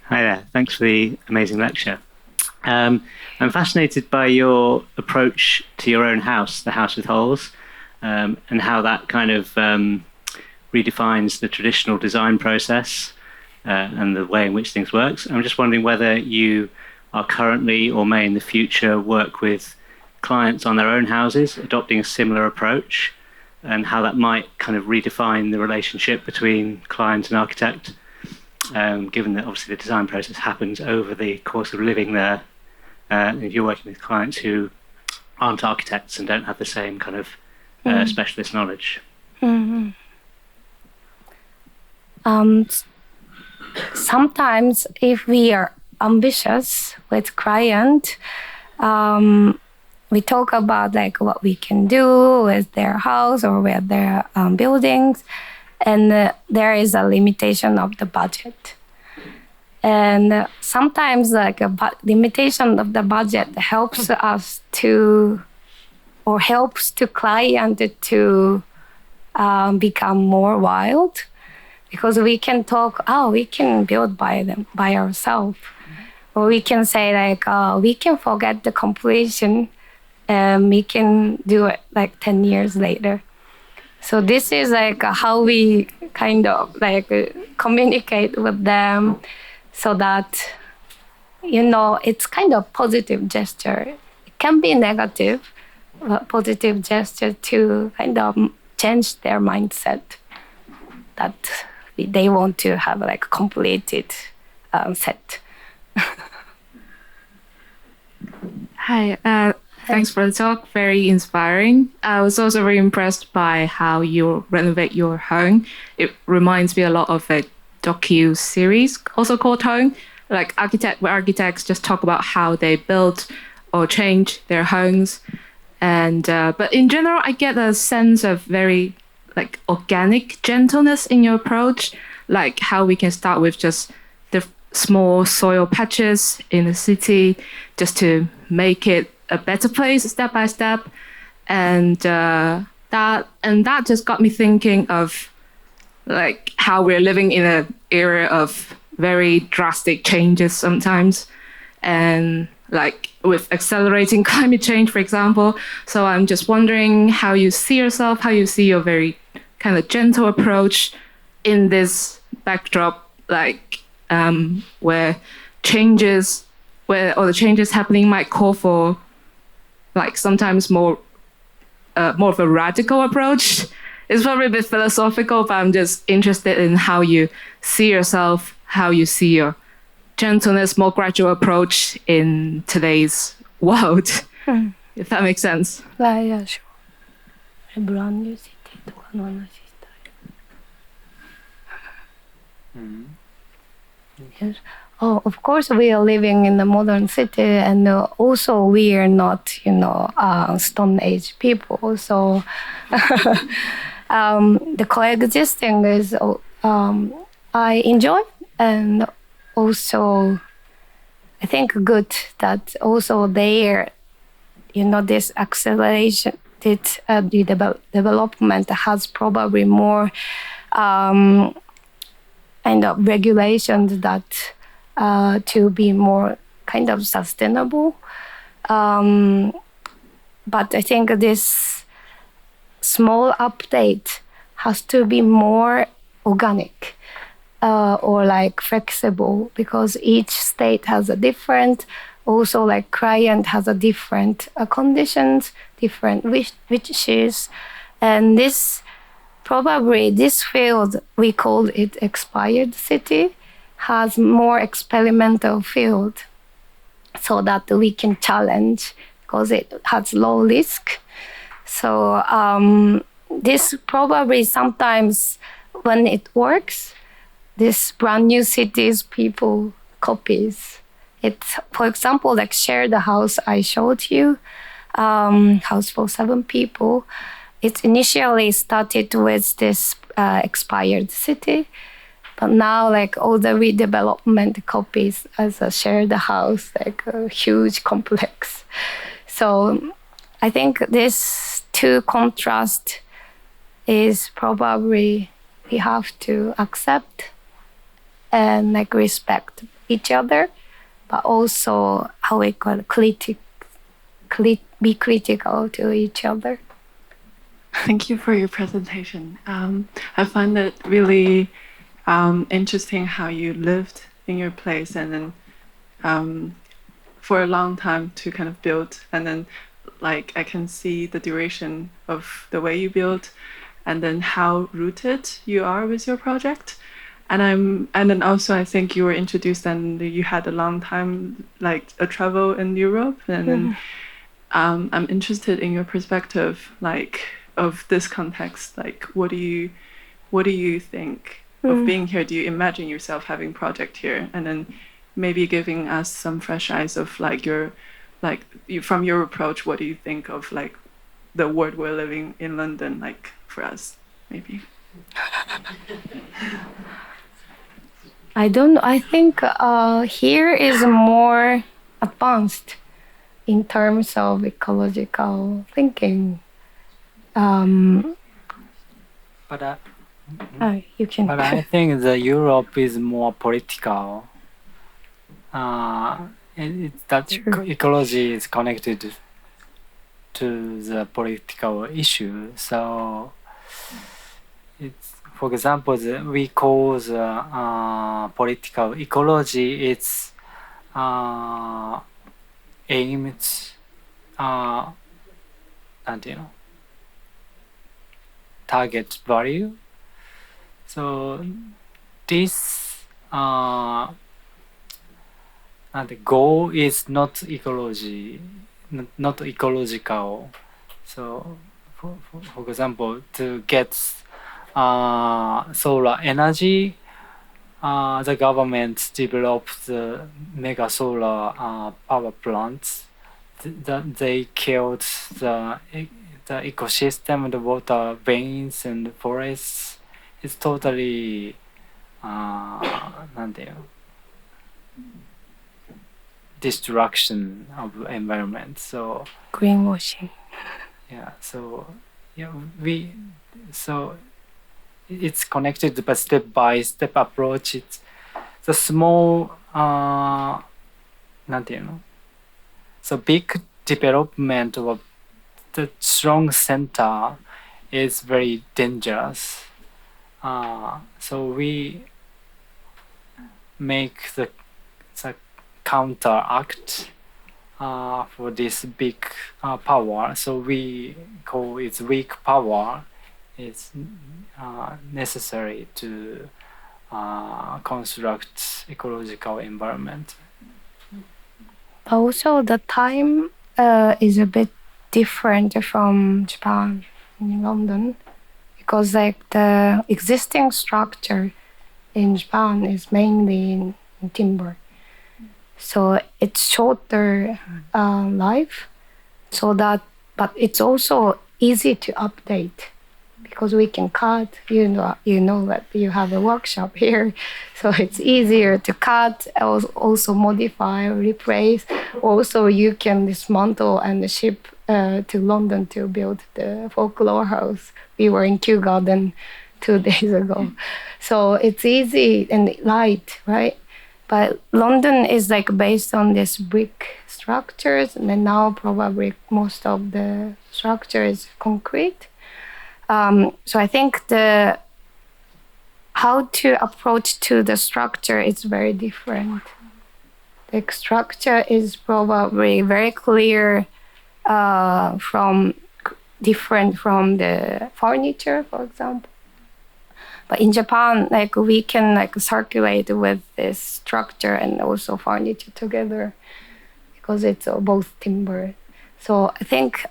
Hi there, thanks for the amazing lecture. I'm fascinated by your approach to your own house, the house with holes, and how that kind of redefines the traditional design process and the way in which things works. I'm just wondering whether you are currently or may in the future work with clients on their own houses adopting a similar approach, and how that might kind of redefine the relationship between client and architect, given that obviously the design process happens over the course of living there. If you're working with clients who aren't architects and don't have the same kind of specialist knowledge. Mm-hmm. Sometimes if we are ambitious with client, we talk about like what we can do with their house or with their buildings, and there is a limitation of the budget. And sometimes like a limitation of the budget helps us to, or helps the client to become more wild, because we can talk, we can build by ourselves. Or we can say like, we can forget the completion and we can do it like 10 years later. So this is like how we kind of like communicate with them, so that, it's kind of positive gesture. It can be negative, but positive gesture to kind of change their mindset that they want to have like a completed set. Hi, thanks for the talk. Very inspiring. I was also very impressed by how you renovate your home. It reminds me a lot of a docu series, also called Home, like where architects just talk about how they build or change their homes. And but in general, I get a sense of very like organic gentleness in your approach, like how we can start with just the small soil patches in the city, just to make it a better place step by step. And that just got me thinking of like how we're living in an era of very drastic changes sometimes, and like with accelerating climate change, for example. So I'm just wondering how you see yourself, how you see your very kind of gentle approach in this backdrop, like where all the changes happening might call for like sometimes more of a radical approach. It's probably a bit philosophical, but I'm just interested in how you see yourself, how you see your gentleness, more gradual approach in today's world, if that makes sense. Yeah, sure. A brand new city とかの話したい。Yes. Oh, of course, we are living in the modern city, and also we are not, Stone Age people. So the coexisting is, I enjoy, and also I think good that also there, this acceleration, the development has probably more kind of regulations that to be more kind of sustainable. But I think this small update has to be more organic or like flexible, because each state has a different, also like client has a different conditions, different wishes. And this field, we call it expired city, has more experimental field, so that we can challenge, because it has low risk. So this probably sometimes when it works, this brand new cities people copies. It's, for example, like share the house I showed you, house for 7 people. It initially started with this expired city, but now like all the redevelopment copies as a shared house, like a huge complex. So I think this two contrast is probably we have to accept and like respect each other, but also how we can be critical to each other. Thank you for your presentation. I find it really interesting how you lived in your place and then for a long time to kind of build, and then like I can see the duration of the way you build and then how rooted you are with your project. And then also I think you were introduced and you had a long time like a travel in Europe, and then I'm interested in your perspective like of this context. Like what do you think of being here? Do you imagine yourself having project here? And then maybe giving us some fresh eyes of like from your approach, what do you think of like the world we're living in London, like for us maybe? I don't know. I think here is more advanced in terms of ecological thinking. But you can. But I think the Europe is more political. That ecology is connected to the political issue. So it's, for example, we call the political ecology. It's aimed, target value. So this the goal is not ecology, not ecological. So for example, to get solar energy, the government developed the mega solar power plants. They killed the ecosystem, the water veins and forests. It's totally destruction of the environment. So greenwashing. Yeah. So it's connected, but step by step approach. It's the small so big development of the strong center is very dangerous. So we make the counteract for this big power. So we call it weak power. It's necessary to construct ecological environment. Also, the time is a bit different from Japan in London, because like the existing structure in Japan is mainly in timber, so it's shorter life. So that, but it's also easy to update because we can cut. You know that you have a workshop here, so it's easier to cut, also modify, replace. Also, you can dismantle and ship to London to build the folklore house. We were in Kew Garden 2 days ago. So it's easy and light, right? But London is like based on this brick structures, and then now probably most of the structure is concrete. So I think how to approach to the structure is very different. The structure is probably very clear, different from the furniture, for example. But in Japan, like we can like circulate with this structure and also furniture together because it's both timber. So I think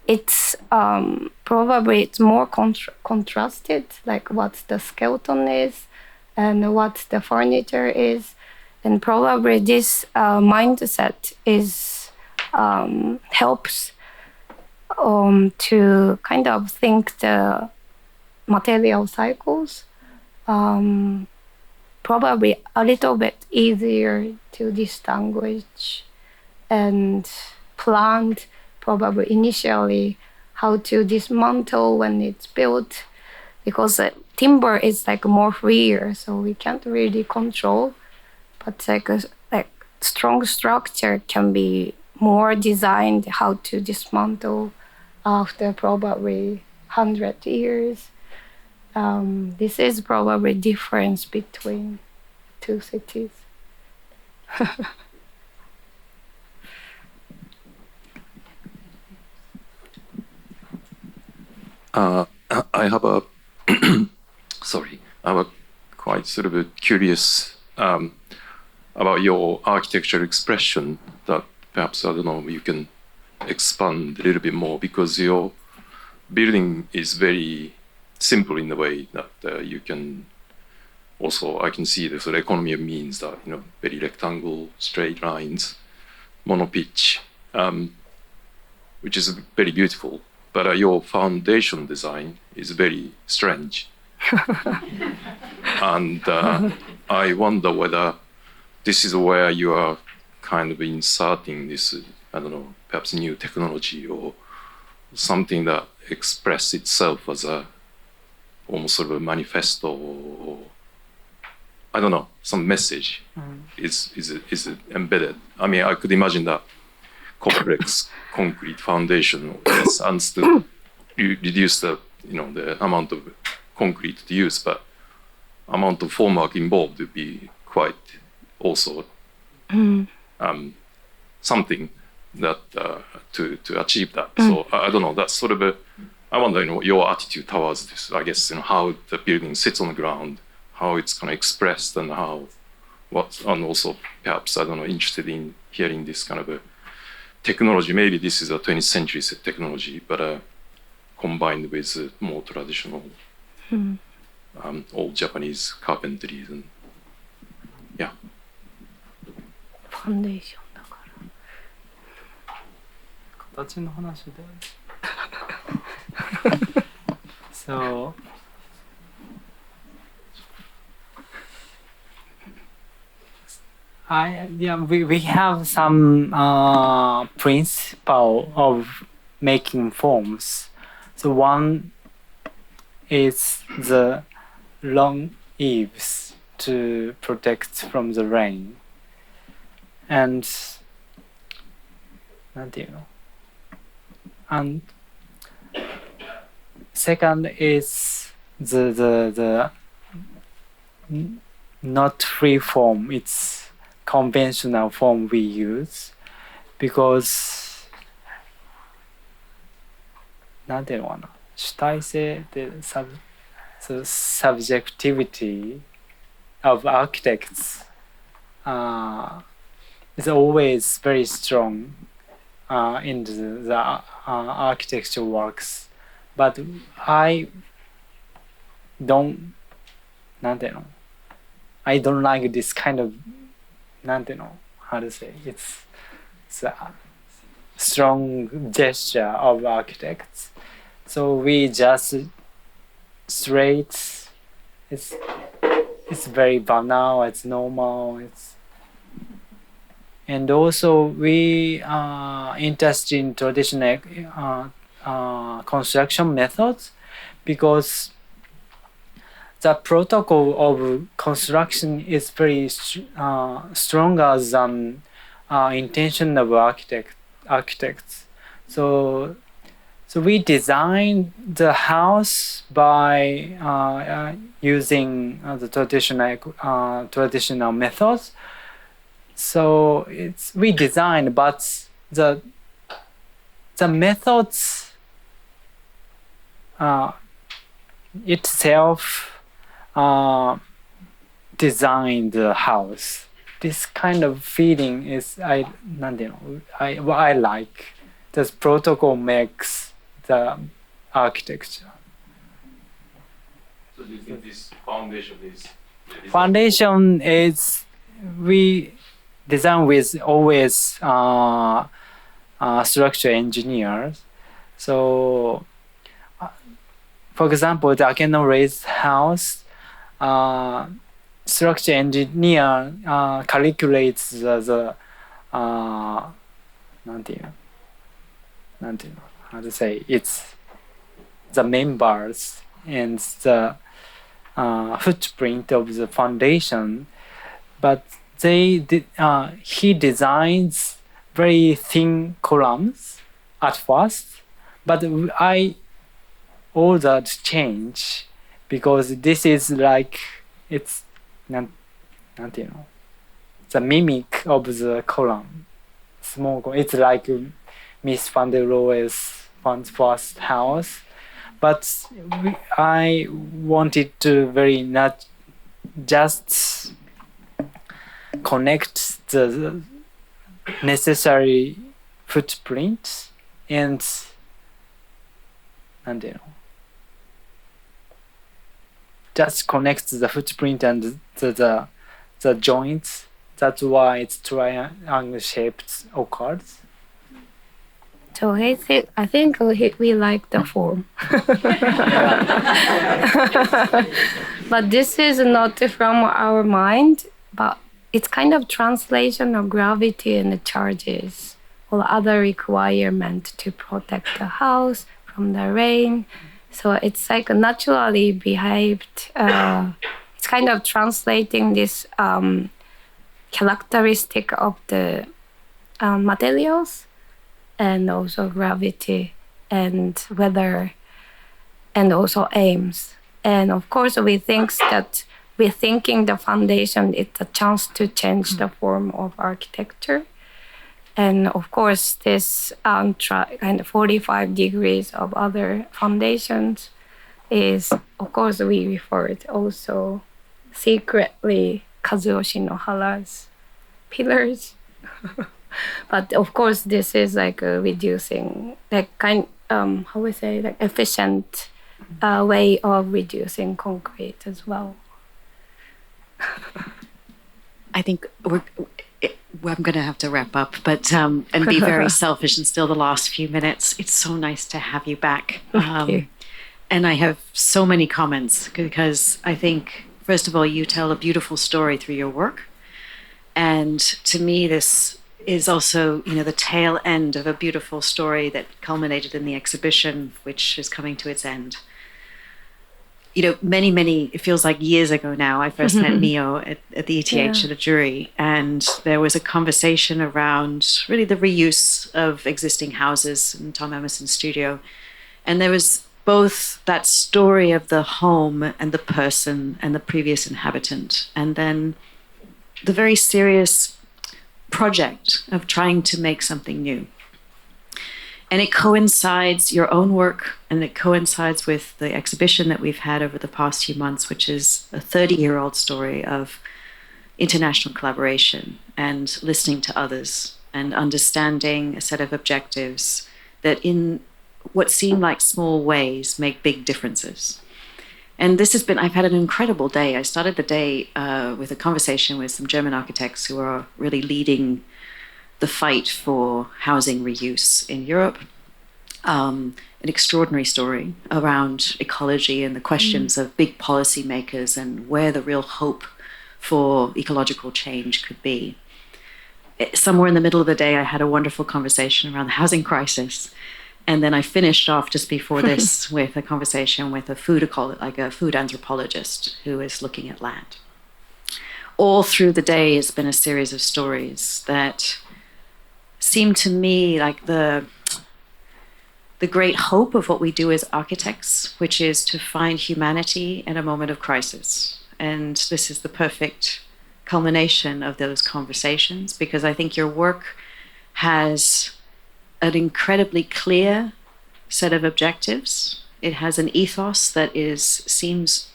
it's probably it's more contrasted, like what the skeleton is and what the furniture is. And probably this mindset is helps to kind of think the material cycles probably a little bit easier to distinguish and plan probably initially how to dismantle when it's built, because timber is like more freer, so we can't really control. But like strong structure can be more designed how to dismantle after probably 100 years. This is probably difference between two cities. I have a sorry. I have a quite sort of a curious about your architectural expression that perhaps I don't know you can expand a little bit more, because your building is very simple in the way that you can also I can see the sort of economy of means that very rectangle, straight lines, monopitch, which is very beautiful. But your foundation design is very strange. And I wonder whether this is where you are kind of inserting this, I don't know, perhaps new technology or something that expresses itself as a almost sort of a manifesto or I don't know, some message is embedded. I mean, I could imagine that complex concrete foundation and to reduce the the amount of concrete to use, but amount of formwork involved would be quite also something that to achieve that. So I don't know. That's sort of I wonder your attitude towards this. I guess how the building sits on the ground, how it's kind of expressed, and and also perhaps I don't know, interested in hearing this kind of a technology. Maybe this is a 20th century technology, but combined with more traditional old Japanese carpentry and yeah. Foundation. 形の話で。So we have some principle of making forms. So one is the long eaves to protect from the rain, and and second is the not free form, it's conventional form we use, because なんていうのかな、主体性でthe subjectivity of architects is always very strong in the architecture works, but I don't like this kind of how to say, it's a strong gesture of architects. So we just straight, it's very banal, it's normal, and also we are interested in traditional construction methods, because the protocol of construction is very stronger than intention of architects. So we design the house by using the traditional methods. So we design, but the methods itself design the house. This kind of feeling is what I like. This protocol makes the architecture. So do you think this foundation is? Foundation is we design with always structural engineers. So, for example, the Akeno Ray's house, structure engineer calculates the how to say, it's the members and the footprint of the foundation, but he designs very thin columns at first, but I ordered change because this is like it's the mimic of the column. It's like Miss van der Rohe's first house, but I wanted to very not just connect the necessary footprint and just connect the footprint and the joints. That's why it's triangle shaped occurs. So I think we like the form. But this is not from our mind, but it's kind of translation of gravity and the charges or other requirement to protect the house from the rain. So it's like naturally behaved. It's kind of translating this characteristic of the materials and also gravity and weather and also aims. And of course, we think that we're thinking the foundation is a chance to change the form of architecture. And of course, this kind of 45 degrees of other foundations is, of course, we referred also secretly Kazuo Shinohara's pillars. But of course, this is like reducing, like how we say, like efficient way of reducing concrete as well. I think I'm going to have to wrap up, but and be very selfish and still the last few minutes. It's so nice to have you back. Thank you. And I have so many comments because I think, first of all, you tell a beautiful story through your work. And to me, this is also, the tail end of a beautiful story that culminated in the exhibition, which is coming to its end. Many, it feels like years ago now, I first met Mio at the ETH at a jury, and there was a conversation around really the reuse of existing houses in Tom Emerson's studio. And there was both that story of the home and the person and the previous inhabitant, and then the very serious project of trying to make something new. And it coincides, your own work, and it coincides with the exhibition that we've had over the past few months, which is a 30-year-old story of international collaboration and listening to others and understanding a set of objectives that in what seem like small ways make big differences. And this has been, I've had an incredible day. I started the day with a conversation with some German architects who are really leading the fight for housing reuse in Europe. An extraordinary story around ecology and the questions of big policymakers and where the real hope for ecological change could be. Somewhere in the middle of the day, I had a wonderful conversation around the housing crisis. And then I finished off just before this with a conversation with a food anthropologist who is looking at land. All through the day, it's been a series of stories that seem to me like the great hope of what we do as architects, which is to find humanity in a moment of crisis. And this is the perfect culmination of those conversations, because I think your work has an incredibly clear set of objectives. It has an ethos that seems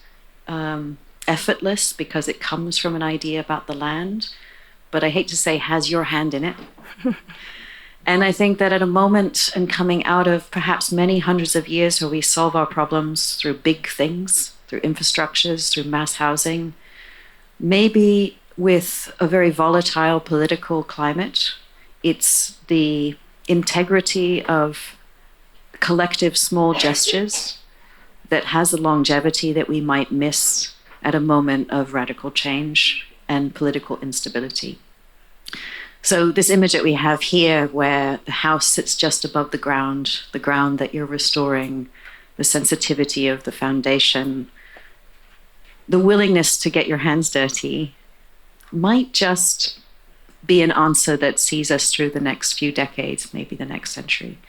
effortless because it comes from an idea about the land, but I hate to say has your hand in it. And I think that at a moment and coming out of perhaps many hundreds of years where we solve our problems through big things, through infrastructures, through mass housing, maybe with a very volatile political climate, it's the integrity of collective small gestures that has a longevity that we might miss at a moment of radical change and political instability. So this image that we have here, where the house sits just above the ground that you're restoring, the sensitivity of the foundation, the willingness to get your hands dirty, might just be an answer that sees us through the next few decades, maybe the next century.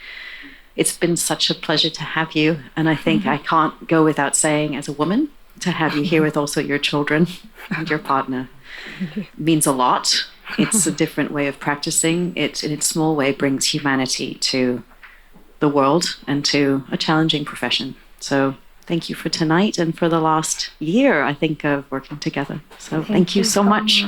It's been such a pleasure to have you, and I think I can't go without saying, as a woman, to have you here with also your children and your partner means a lot. It's a different way of practicing. It, in its small way, brings humanity to the world and to a challenging profession. So thank you for tonight and for the last year, I think, of working together. So thank you so much.